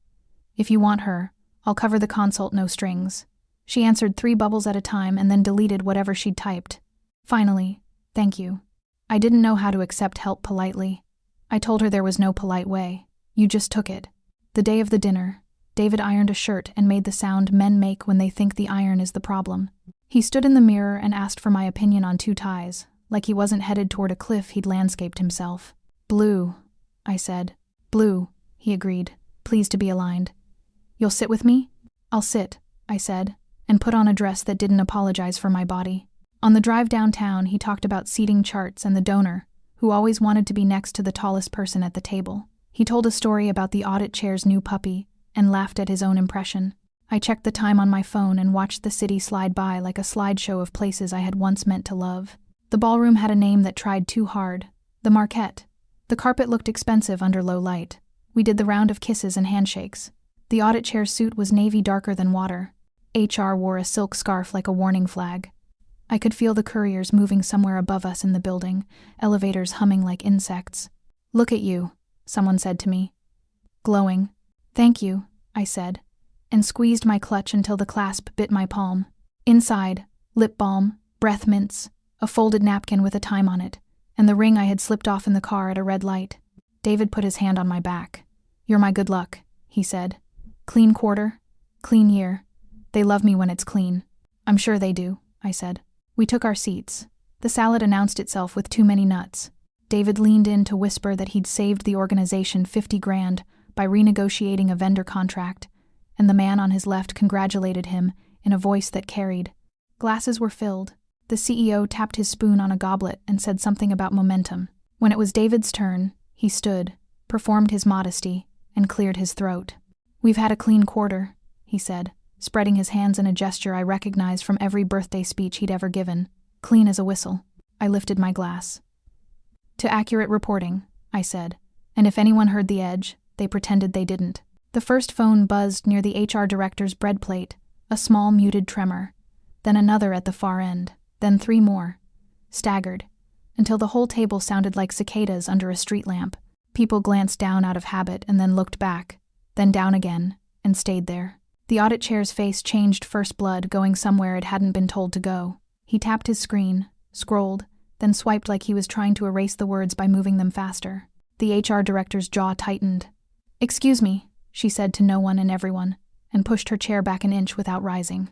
If you want her, I'll cover the consult, no strings." She answered 3 bubbles at a time and then deleted whatever she'd typed. Finally, thank you. I didn't know how to accept help politely. I told her there was no polite way. You just took it. The day of the dinner, David ironed a shirt and made the sound men make when they think the iron is the problem. He stood in the mirror and asked for my opinion on 2 ties, like he wasn't headed toward a cliff he'd landscaped himself. Blue, I said. Blue, he agreed, pleased to be aligned. You'll sit with me? I'll sit, I said, and put on a dress that didn't apologize for my body. On the drive downtown, he talked about seating charts and the donor, who always wanted to be next to the tallest person at the table. He told a story about the audit chair's new puppy and laughed at his own impression. I checked the time on my phone and watched the city slide by like a slideshow of places I had once meant to love. The ballroom had a name that tried too hard: the Marquette. The carpet looked expensive under low light. We did the round of kisses and handshakes. The audit chair's suit was navy darker than water. HR wore a silk scarf like a warning flag. I could feel the couriers moving somewhere above us in the building, elevators humming like insects. "Look at you," someone said to me. Glowing. "Thank you," I said, and squeezed my clutch until the clasp bit my palm. Inside, lip balm, breath mints, a folded napkin with a time on it, and the ring I had slipped off in the car at a red light. David put his hand on my back. "You're my good luck," he said. "Clean quarter, clean year. They love me when it's clean." "I'm sure they do," I said. We took our seats. The salad announced itself with too many nuts. David leaned in to whisper that he'd saved the organization $50,000 by renegotiating a vendor contract, and the man on his left congratulated him in a voice that carried. Glasses were filled. The CEO tapped his spoon on a goblet and said something about momentum. When it was David's turn, he stood, performed his modesty, and cleared his throat. "We've had a clean quarter," he said, spreading his hands in a gesture I recognized from every birthday speech he'd ever given. "Clean as a whistle." I lifted my glass. "To accurate reporting," I said, and if anyone heard the edge, they pretended they didn't. The first phone buzzed near the HR director's bread plate, a small muted tremor, then another at the far end, then 3 more. Staggered, until the whole table sounded like cicadas under a street lamp. People glanced down out of habit and then looked back, then down again, and stayed there. The audit chair's face changed first blood, going somewhere it hadn't been told to go. He tapped his screen, scrolled, then swiped like he was trying to erase the words by moving them faster. The HR director's jaw tightened. "Excuse me," she said to no one and everyone, and pushed her chair back an inch without rising.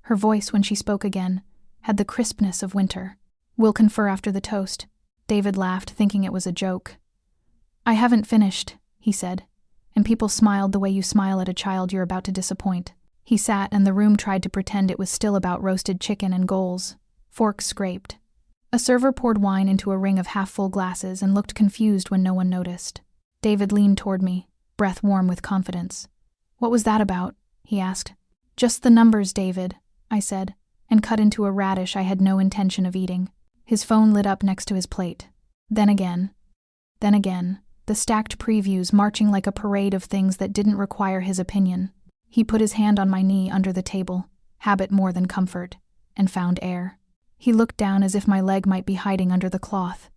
Her voice, when she spoke again, had the crispness of winter. "We'll confer after the toast." David laughed, thinking it was a joke. "I haven't finished," he said, and people smiled the way you smile at a child you're about to disappoint. He sat and the room tried to pretend it was still about roasted chicken and goals. Forks scraped. A server poured wine into a ring of half-full glasses and looked confused when no one noticed. David leaned toward me, breath warm with confidence. "What was that about?" he asked. "Just the numbers, David," I said, and cut into a radish I had no intention of eating. His phone lit up next to his plate. Then again, the stacked previews marching like a parade of things that didn't require his opinion. He put his hand on my knee under the table, habit more than comfort, and found air. He looked down as if my leg might be hiding under the cloth.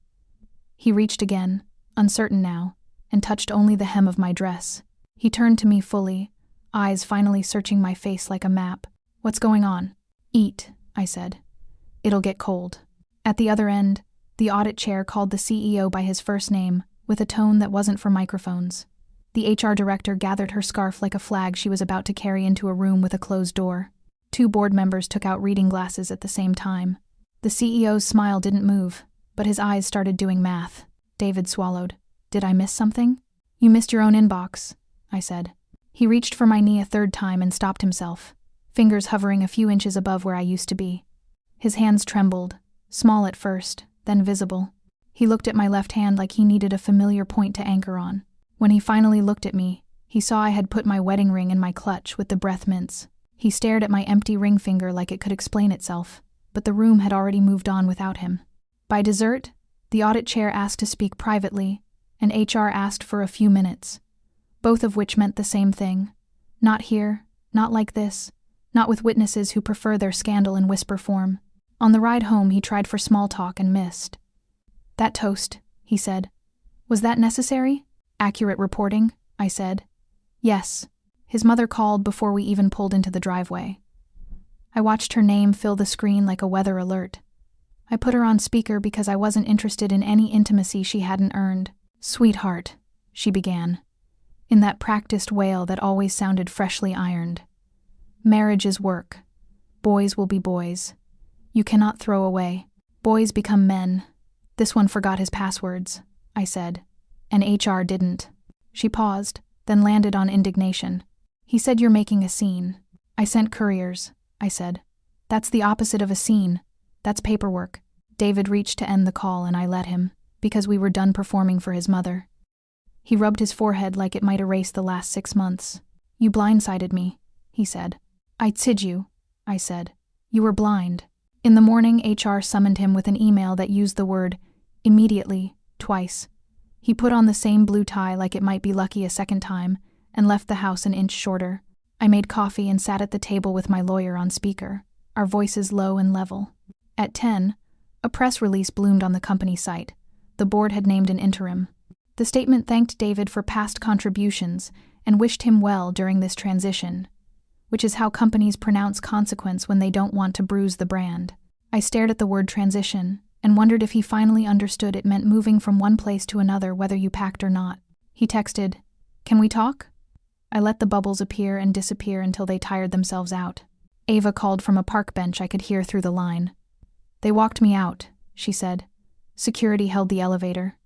He reached again, uncertain now, and touched only the hem of my dress. He turned to me fully, eyes finally searching my face like a map. "What's going on?" "Eat," I said. "It'll get cold." At the other end, The audit chair called the CEO by his first name, with a tone that wasn't for microphones. The HR director gathered her scarf like a flag she was about to carry into a room with a closed door. 2 board members took out reading glasses at the same time. The CEO's smile didn't move, but his eyes started doing math. David swallowed. Did I miss something? You missed your own inbox, I said. He reached for my knee a 3rd time and stopped himself, fingers hovering a few inches above where I used to be. His hands trembled, small at first, then visible. He looked at my left hand like he needed a familiar point to anchor on. When he finally looked at me, he saw I had put my wedding ring in my clutch with the breath mints. He stared at my empty ring finger like it could explain itself, but the room had already moved on without him. By dessert, the audit chair asked to speak privately, and HR asked for a few minutes, both of which meant the same thing. Not here, not like this, not with witnesses who prefer their scandal in whisper form. On the ride home, he tried for small talk and missed. That toast, he said. Was that necessary? Accurate reporting, I said. Yes. His mother called before we even pulled into the driveway. I watched her name fill the screen like a weather alert. I put her on speaker because I wasn't interested in any intimacy she hadn't earned. Sweetheart, she began, in that practiced wail that always sounded freshly ironed. Marriage is work. Boys will be boys. You cannot throw away. Boys become men. This one forgot his passwords, I said, and HR didn't. She paused, then landed on indignation. He said you're making a scene. I sent couriers, I said. That's the opposite of a scene. That's paperwork. David reached to end the call and I let him, because we were done performing for his mother. He rubbed his forehead like it might erase the last 6 months. You blindsided me, he said. I chid you, I said. You were blind. In the morning, HR summoned him with an email that used the word immediately twice. He put on the same blue tie like it might be lucky a 2nd time and left the house an inch shorter. I made coffee and sat at the table with my lawyer on speaker, our voices low and level. At 10, a press release bloomed on the company site. The board had named an interim. The statement thanked David for past contributions and wished him well during this transition, which is how companies pronounce consequence when they don't want to bruise the brand. I stared at the word transition and wondered if he finally understood it meant moving from one place to another whether you packed or not. He texted, "Can we talk?" I let the bubbles appear and disappear until they tired themselves out. Ava called from a park bench I could hear through the line. They walked me out, she said. Security held the elevator.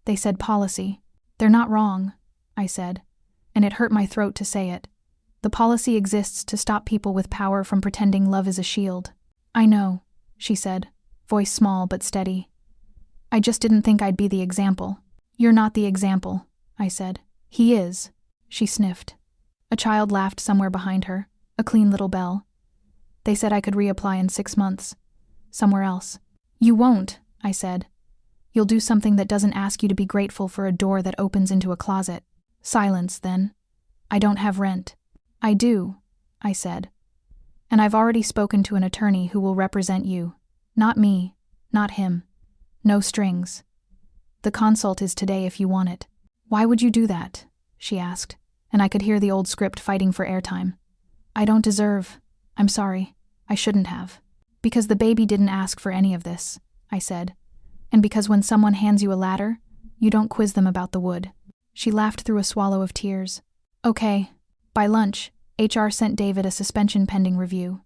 They said policy. They're not wrong, I said, and it hurt my throat to say it. The policy exists to stop people with power from pretending love is a shield. I know, she said, voice small but steady. I just didn't think I'd be the example. You're not the example, I said. He is, she sniffed. A child laughed somewhere behind her, a clean little bell. They said I could reapply in 6 months. Somewhere else. You won't, I said. You'll do something that doesn't ask you to be grateful for a door that opens into a closet. Silence, then. I don't have rent. I do, I said. And I've already spoken to an attorney who will represent you. Not me, not him. No strings. The consult is today if you want it. Why would you do that? She asked, and I could hear the old script fighting for airtime. I don't deserve. I'm sorry. I shouldn't have. Because the baby didn't ask for any of this, I said. And because when someone hands you a ladder, you don't quiz them about the wood. She laughed through a swallow of tears. Okay. By lunch, HR sent David a suspension pending review.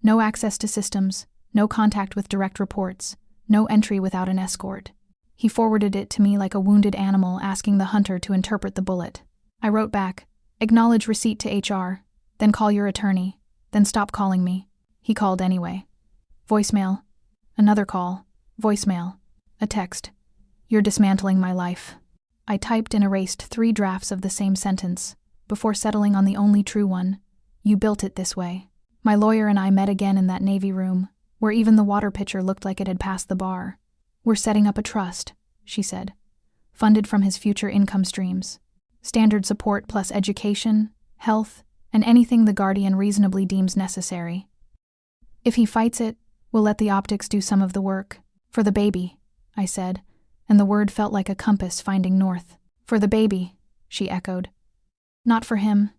No access to systems, no contact with direct reports, no entry without an escort. He forwarded it to me like a wounded animal asking the hunter to interpret the bullet. I wrote back, acknowledge receipt to HR, then call your attorney, then stop calling me. He called anyway. Voicemail. Another call. Voicemail. A text. You're dismantling my life. I typed and erased 3 drafts of the same sentence, before settling on the only true one. You built it this way. My lawyer and I met again in that Navy room, where even the water pitcher looked like it had passed the bar. We're setting up a trust, she said, funded from his future income streams. Standard support plus education, health, and anything the guardian reasonably deems necessary. If he fights it, we'll let the optics do some of the work. For the baby, I said, and the word felt like a compass finding north. For the baby, she echoed. Not for him.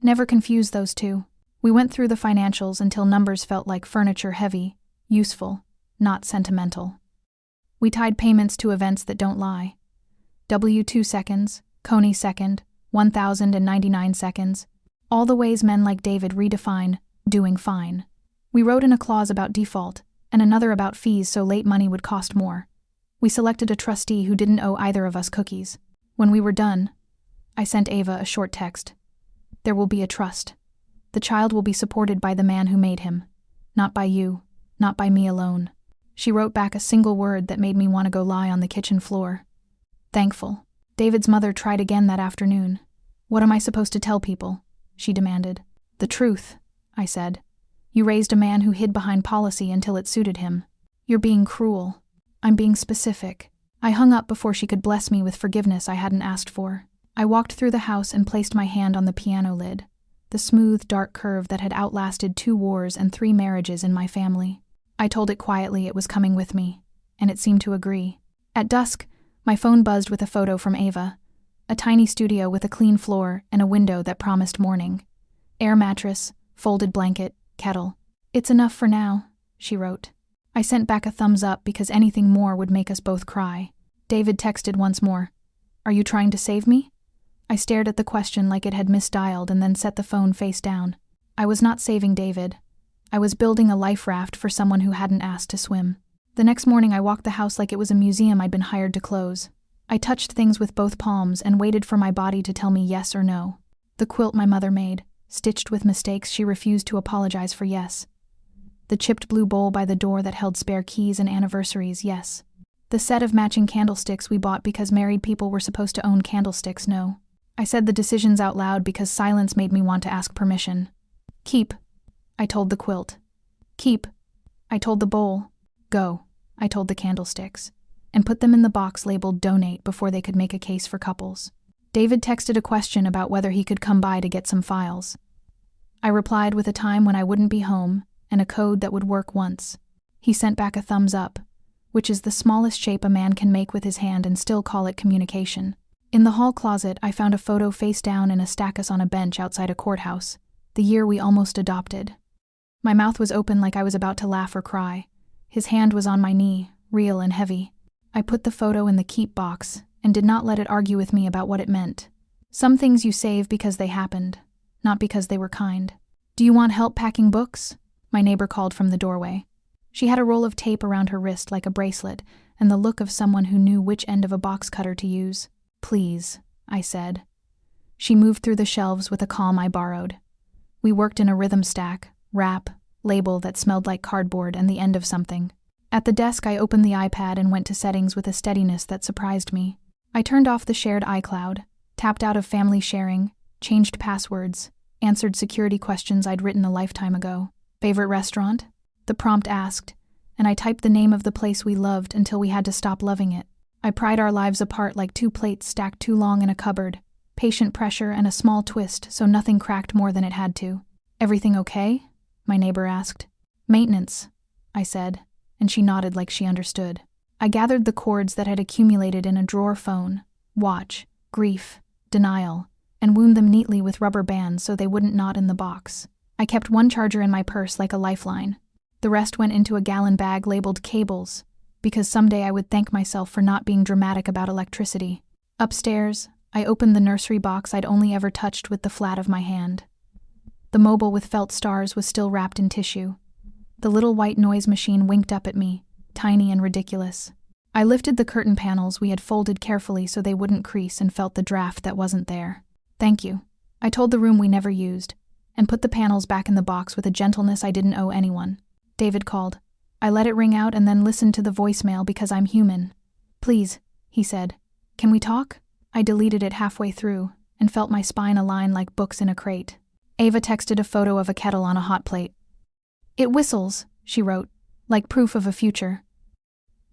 Never confuse those two. We went through the financials until numbers felt like furniture heavy, useful, not sentimental. We tied payments to events that don't lie. W2 seconds, Coney second, 1,099 seconds. All the ways men like David redefine doing fine. We wrote in a clause about default, and another about fees so late money would cost more. We selected a trustee who didn't owe either of us cookies. When we were done, I sent Ava a short text. There will be a trust. The child will be supported by the man who made him. Not by you, not by me alone. She wrote back a single word that made me want to go lie on the kitchen floor. Thankful. David's mother tried again that afternoon. What am I supposed to tell people? She demanded. The truth, I said. You raised a man who hid behind policy until it suited him. You're being cruel. I'm being specific. I hung up before she could bless me with forgiveness I hadn't asked for. I walked through the house and placed my hand on the piano lid, the smooth, dark curve that had outlasted 2 wars and 3 marriages in my family. I told it quietly it was coming with me, and it seemed to agree. At dusk, my phone buzzed with a photo from Ava. A tiny studio with a clean floor and a window that promised morning. Air mattress, folded blanket, kettle. It's enough for now, she wrote. I sent back a thumbs up because anything more would make us both cry. David texted once more. Are you trying to save me? I stared at the question like it had misdialed and then set the phone face down. I was not saving David. I was building a life raft for someone who hadn't asked to swim. The next morning I walked the house like it was a museum I'd been hired to close. I touched things with both palms and waited for my body to tell me yes or no. The quilt my mother made, stitched with mistakes she refused to apologize for, yes. The chipped blue bowl by the door that held spare keys and anniversaries, yes. The set of matching candlesticks we bought because married people were supposed to own candlesticks, no. I said the decisions out loud because silence made me want to ask permission. Keep, I told the quilt. Keep, I told the bowl. Go, I told the candlesticks. And put them in the box labeled donate before they could make a case for couples. David texted a question about whether he could come by to get some files. I replied with a time when I wouldn't be home and a code that would work once. He sent back a thumbs up, which is the smallest shape a man can make with his hand and still call it communication. In the hall closet, I found a photo face down in a stack us on a bench outside a courthouse, the year we almost adopted. My mouth was open like I was about to laugh or cry. His hand was on my knee, real and heavy. I put the photo in the keep box and did not let it argue with me about what it meant. Some things you save because they happened, not because they were kind. Do you want help packing books? My neighbor called from the doorway. She had a roll of tape around her wrist like a bracelet and the look of someone who knew which end of a box cutter to use. Please, I said. She moved through the shelves with a calm I borrowed. We worked in a rhythm stack, wrap, label that smelled like cardboard and the end of something. At the desk, I opened the iPad and went to settings with a steadiness that surprised me. I turned off the shared iCloud, tapped out of family sharing, changed passwords, answered security questions I'd written a lifetime ago. Favorite restaurant? The prompt asked, and I typed the name of the place we loved until we had to stop loving it. I pried our lives apart like 2 plates stacked too long in a cupboard, patient pressure and a small twist so nothing cracked more than it had to. Everything okay? My neighbor asked. Maintenance, I said, and she nodded like she understood. I gathered the cords that had accumulated in a drawer phone, watch, grief, denial, and wound them neatly with rubber bands so they wouldn't knot in the box. I kept one charger in my purse like a lifeline. The rest went into a gallon bag labeled cables, because someday I would thank myself for not being dramatic about electricity. Upstairs, I opened the nursery box I'd only ever touched with the flat of my hand. The mobile with felt stars was still wrapped in tissue. The little white noise machine winked up at me, tiny and ridiculous. I lifted the curtain panels we had folded carefully so they wouldn't crease and felt the draft that wasn't there. Thank you, I told the room we never used, and put the panels back in the box with a gentleness I didn't owe anyone. David called. I let it ring out and then listened to the voicemail because I'm human. Please, he said. Can we talk? I deleted it halfway through and felt my spine align like books in a crate. Ava texted a photo of a kettle on a hot plate. It whistles, she wrote, like proof of a future.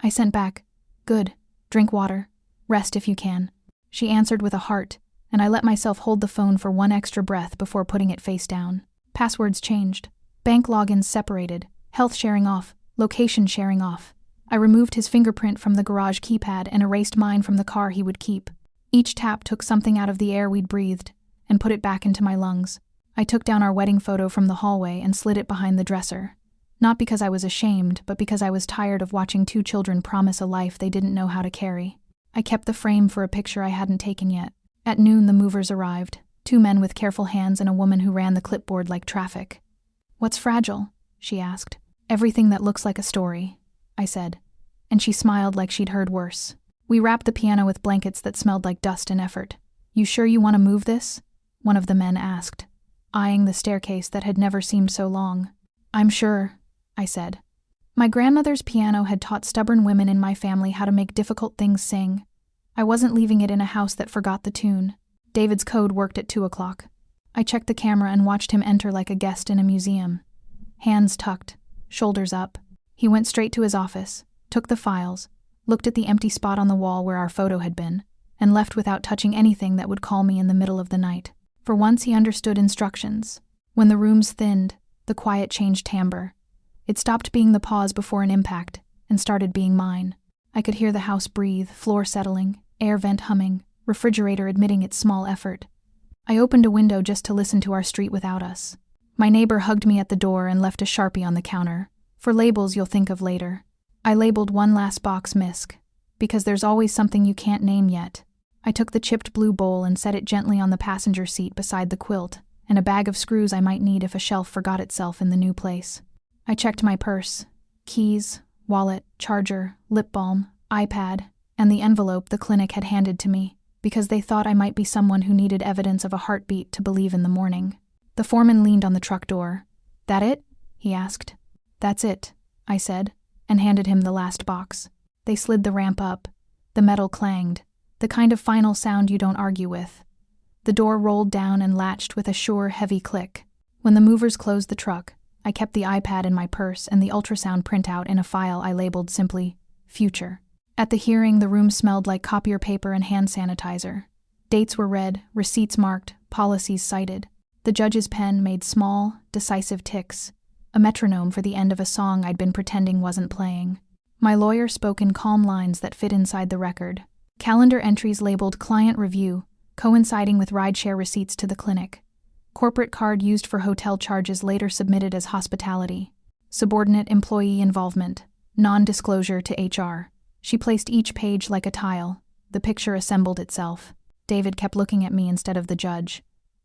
I sent back, good, drink water, rest if you can. She answered with a heart, and I let myself hold the phone for one extra breath before putting it face down. Passwords changed. Bank logins separated. Health sharing off. Location sharing off. I removed his fingerprint from the garage keypad and erased mine from the car he would keep. Each tap took something out of the air we'd breathed and put it back into my lungs. I took down our wedding photo from the hallway and slid it behind the dresser. Not because I was ashamed, but because I was tired of watching two children promise a life they didn't know how to carry. I kept the frame for a picture I hadn't taken yet. At noon, the movers arrived, 2 men with careful hands and a woman who ran the clipboard like traffic. "What's fragile?" she asked. "Everything that looks like a story," I said, and she smiled like she'd heard worse. We wrapped the piano with blankets that smelled like dust and effort. "You sure you want to move this?" one of the men asked, eyeing the staircase that had never seemed so long. "I'm sure," I said. My grandmother's piano had taught stubborn women in my family how to make difficult things sing. I wasn't leaving it in a house that forgot the tune. David's code worked at 2 o'clock. I checked the camera and watched him enter like a guest in a museum. Hands tucked, shoulders up. He went straight to his office, took the files, looked at the empty spot on the wall where our photo had been, and left without touching anything that would call me in the middle of the night. For once he understood instructions. When the rooms thinned, the quiet changed timbre. It stopped being the pause before an impact and started being mine. I could hear the house breathe, floor settling, air vent humming, refrigerator admitting its small effort. I opened a window just to listen to our street without us. My neighbor hugged me at the door and left a Sharpie on the counter. "For labels you'll think of later." I labeled one last box misc, because there's always something you can't name yet. I took the chipped blue bowl and set it gently on the passenger seat beside the quilt, and a bag of screws I might need if a shelf forgot itself in the new place. I checked my purse, keys, wallet, charger, lip balm, iPad, and the envelope the clinic had handed to me, because they thought I might be someone who needed evidence of a heartbeat to believe in the morning. The foreman leaned on the truck door. "That it?" he asked. "That's it," I said, and handed him the last box. They slid the ramp up. The metal clanged, the kind of final sound you don't argue with. The door rolled down and latched with a sure, heavy click. When the movers closed the truck, I kept the iPad in my purse and the ultrasound printout in a file I labeled simply, "Future." At the hearing, the room smelled like copier paper and hand sanitizer. Dates were read, receipts marked, policies cited. The judge's pen made small, decisive ticks, a metronome for the end of a song I'd been pretending wasn't playing. My lawyer spoke in calm lines that fit inside the record. Calendar entries labeled "Client Review," coinciding with rideshare receipts to the clinic. Corporate card used for hotel charges later submitted as hospitality. Subordinate employee involvement. Non-disclosure to HR. She placed each page like a tile. The picture assembled itself. David kept looking at me instead of the judge.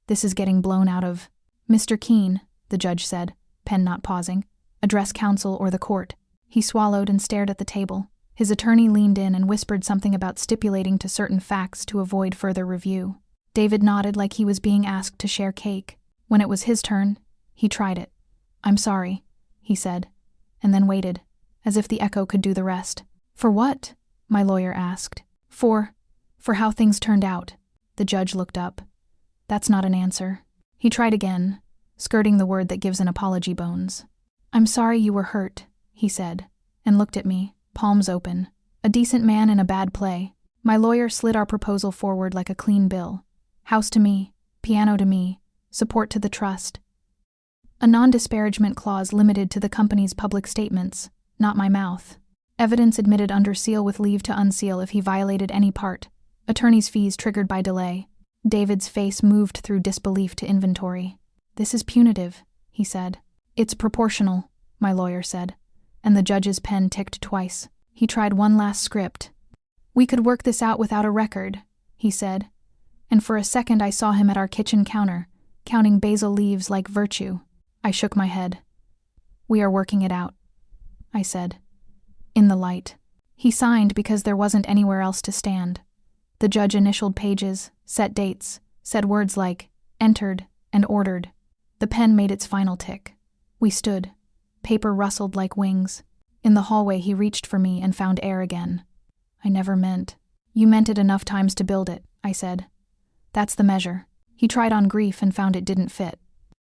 "This is getting blown out of..." "Mr. Keene," the judge said, pen not pausing. "Address counsel or the court." He swallowed and stared at the table. His attorney leaned in and whispered something about stipulating to certain facts to avoid further review. David nodded like he was being asked to share cake. When it was his turn, he tried it. "I'm sorry," he said, and then waited, as if the echo could do the rest. "For what?" my lawyer asked. For how things turned out." The judge looked up. "That's not an answer." He tried again, skirting the word that gives an apology bones. "I'm sorry you were hurt," he said, and looked at me, palms open. A decent man in a bad play. My lawyer slid our proposal forward like a clean bill. House to me, piano to me, support to the trust. A non-disparagement clause limited to the company's public statements, not my mouth. Evidence admitted under seal with leave to unseal if he violated any part. Attorney's fees triggered by delay. David's face moved through disbelief to inventory. "This is punitive," he said. "It's proportional," my lawyer said, and the judge's pen ticked twice. He tried one last script. "We could work this out without a record," he said, and for a second I saw him at our kitchen counter, counting basil leaves like virtue. I shook my head. "We are working it out," I said. In the light. He signed because there wasn't anywhere else to stand. The judge initialed pages, set dates, said words like entered and ordered. The pen made its final tick. We stood. Paper rustled like wings. In the hallway he reached for me and found air again. "I never meant." "You meant it enough times to build it," I said. "That's the measure." He tried on grief and found it didn't fit.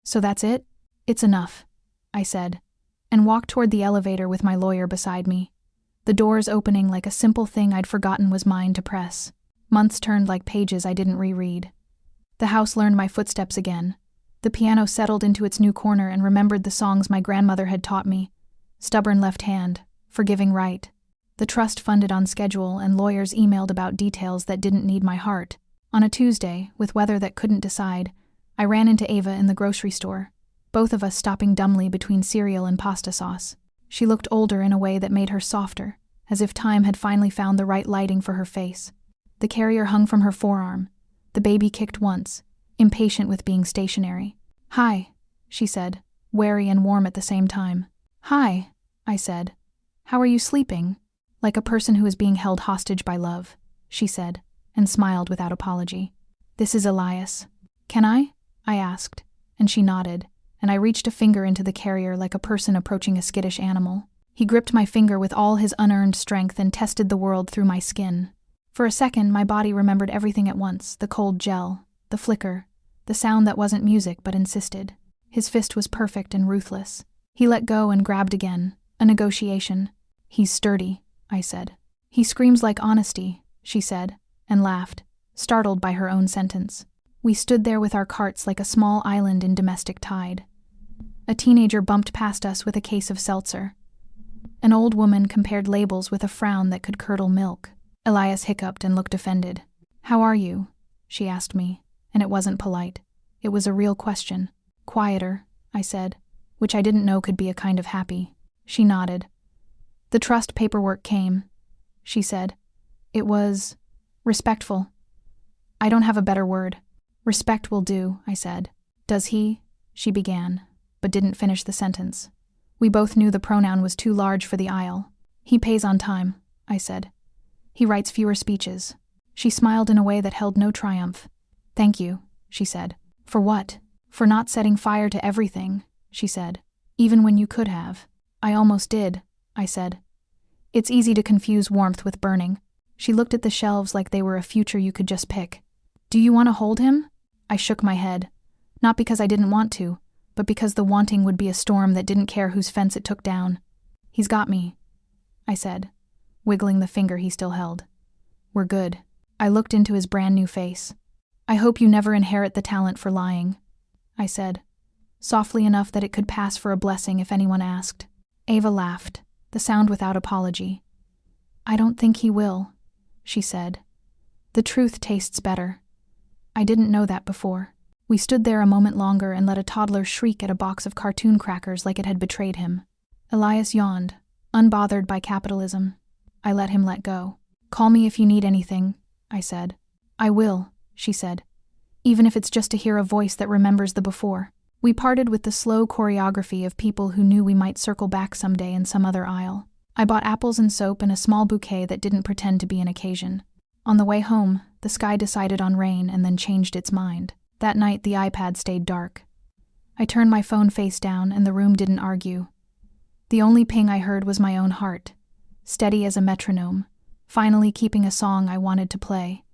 "So that's it?" "It's enough," I said, and walked toward the elevator with my lawyer beside me. The doors opening like a simple thing I'd forgotten was mine to press. Months turned like pages I didn't reread. The house learned my footsteps again. The piano settled into its new corner and remembered the songs my grandmother had taught me. Stubborn left hand, forgiving right. The trust funded on schedule, and lawyers emailed about details that didn't need my heart. On a Tuesday, with weather that couldn't decide, I ran into Ava in the grocery store. both of us stopping dumbly between cereal and pasta sauce. She looked older in a way that made her softer, as if time had finally found the right lighting for her face. The carrier hung from her forearm. The baby kicked once, impatient with being stationary. "Hi," she said, wary and warm at the same time. "Hi," I said. "How are you sleeping?" "Like a person who is being held hostage by love," she said, and smiled without apology. "This is Elias." "Can I?" I asked, and she nodded, and I reached a finger into the carrier like a person approaching a skittish animal. He gripped my finger with all his unearned strength and tested the world through my skin. For a second, my body remembered everything at once, the cold gel, the flicker, the sound that wasn't music but insisted. His fist was perfect and ruthless. He let go and grabbed again, a negotiation. "He's sturdy," I said. "He screams like honesty," she said, and laughed, startled by her own sentence. We stood there with our carts like a small island in domestic tide. A teenager bumped past us with a case of seltzer. An old woman compared labels with a frown that could curdle milk. Elias hiccuped and looked offended. "How are you?" she asked me, and it wasn't polite. It was a real question. "Quieter," I said, which I didn't know could be a kind of happy. She nodded. "The trust paperwork came," she said. "It was respectful. I don't have a better word." "Respect will do," I said. "Does he?" she began, but didn't finish the sentence. We both knew the pronoun was too large for the aisle. "He pays on time," I said. "He writes fewer speeches." She smiled in a way that held no triumph. "Thank you," she said. "For what?" "For not setting fire to everything," she said. "Even when you could have." "I almost did," I said. "It's easy to confuse warmth with burning." She looked at the shelves like they were a future you could just pick. "Do you want to hold him?" I shook my head. Not because I didn't want to, but because the wanting would be a storm that didn't care whose fence it took down. "He's got me," I said, wiggling the finger he still held. "We're good." I looked into his brand new face. "I hope you never inherit the talent for lying," I said, softly enough that it could pass for a blessing if anyone asked. Ava laughed, the sound without apology. "I don't think he will," she said. "The truth tastes better." I didn't know that before. We stood there a moment longer and let a toddler shriek at a box of cartoon crackers like it had betrayed him. Elias yawned, unbothered by capitalism. I let him let go. "Call me if you need anything," I said. "I will," she said, "even if it's just to hear a voice that remembers the before." We parted with the slow choreography of people who knew we might circle back someday in some other aisle. I bought apples and soap and a small bouquet that didn't pretend to be an occasion. On the way home, the sky decided on rain and then changed its mind. That night, the iPad stayed dark. I turned my phone face down and the room didn't argue. The only ping I heard was my own heart, steady as a metronome, finally keeping a song I wanted to play.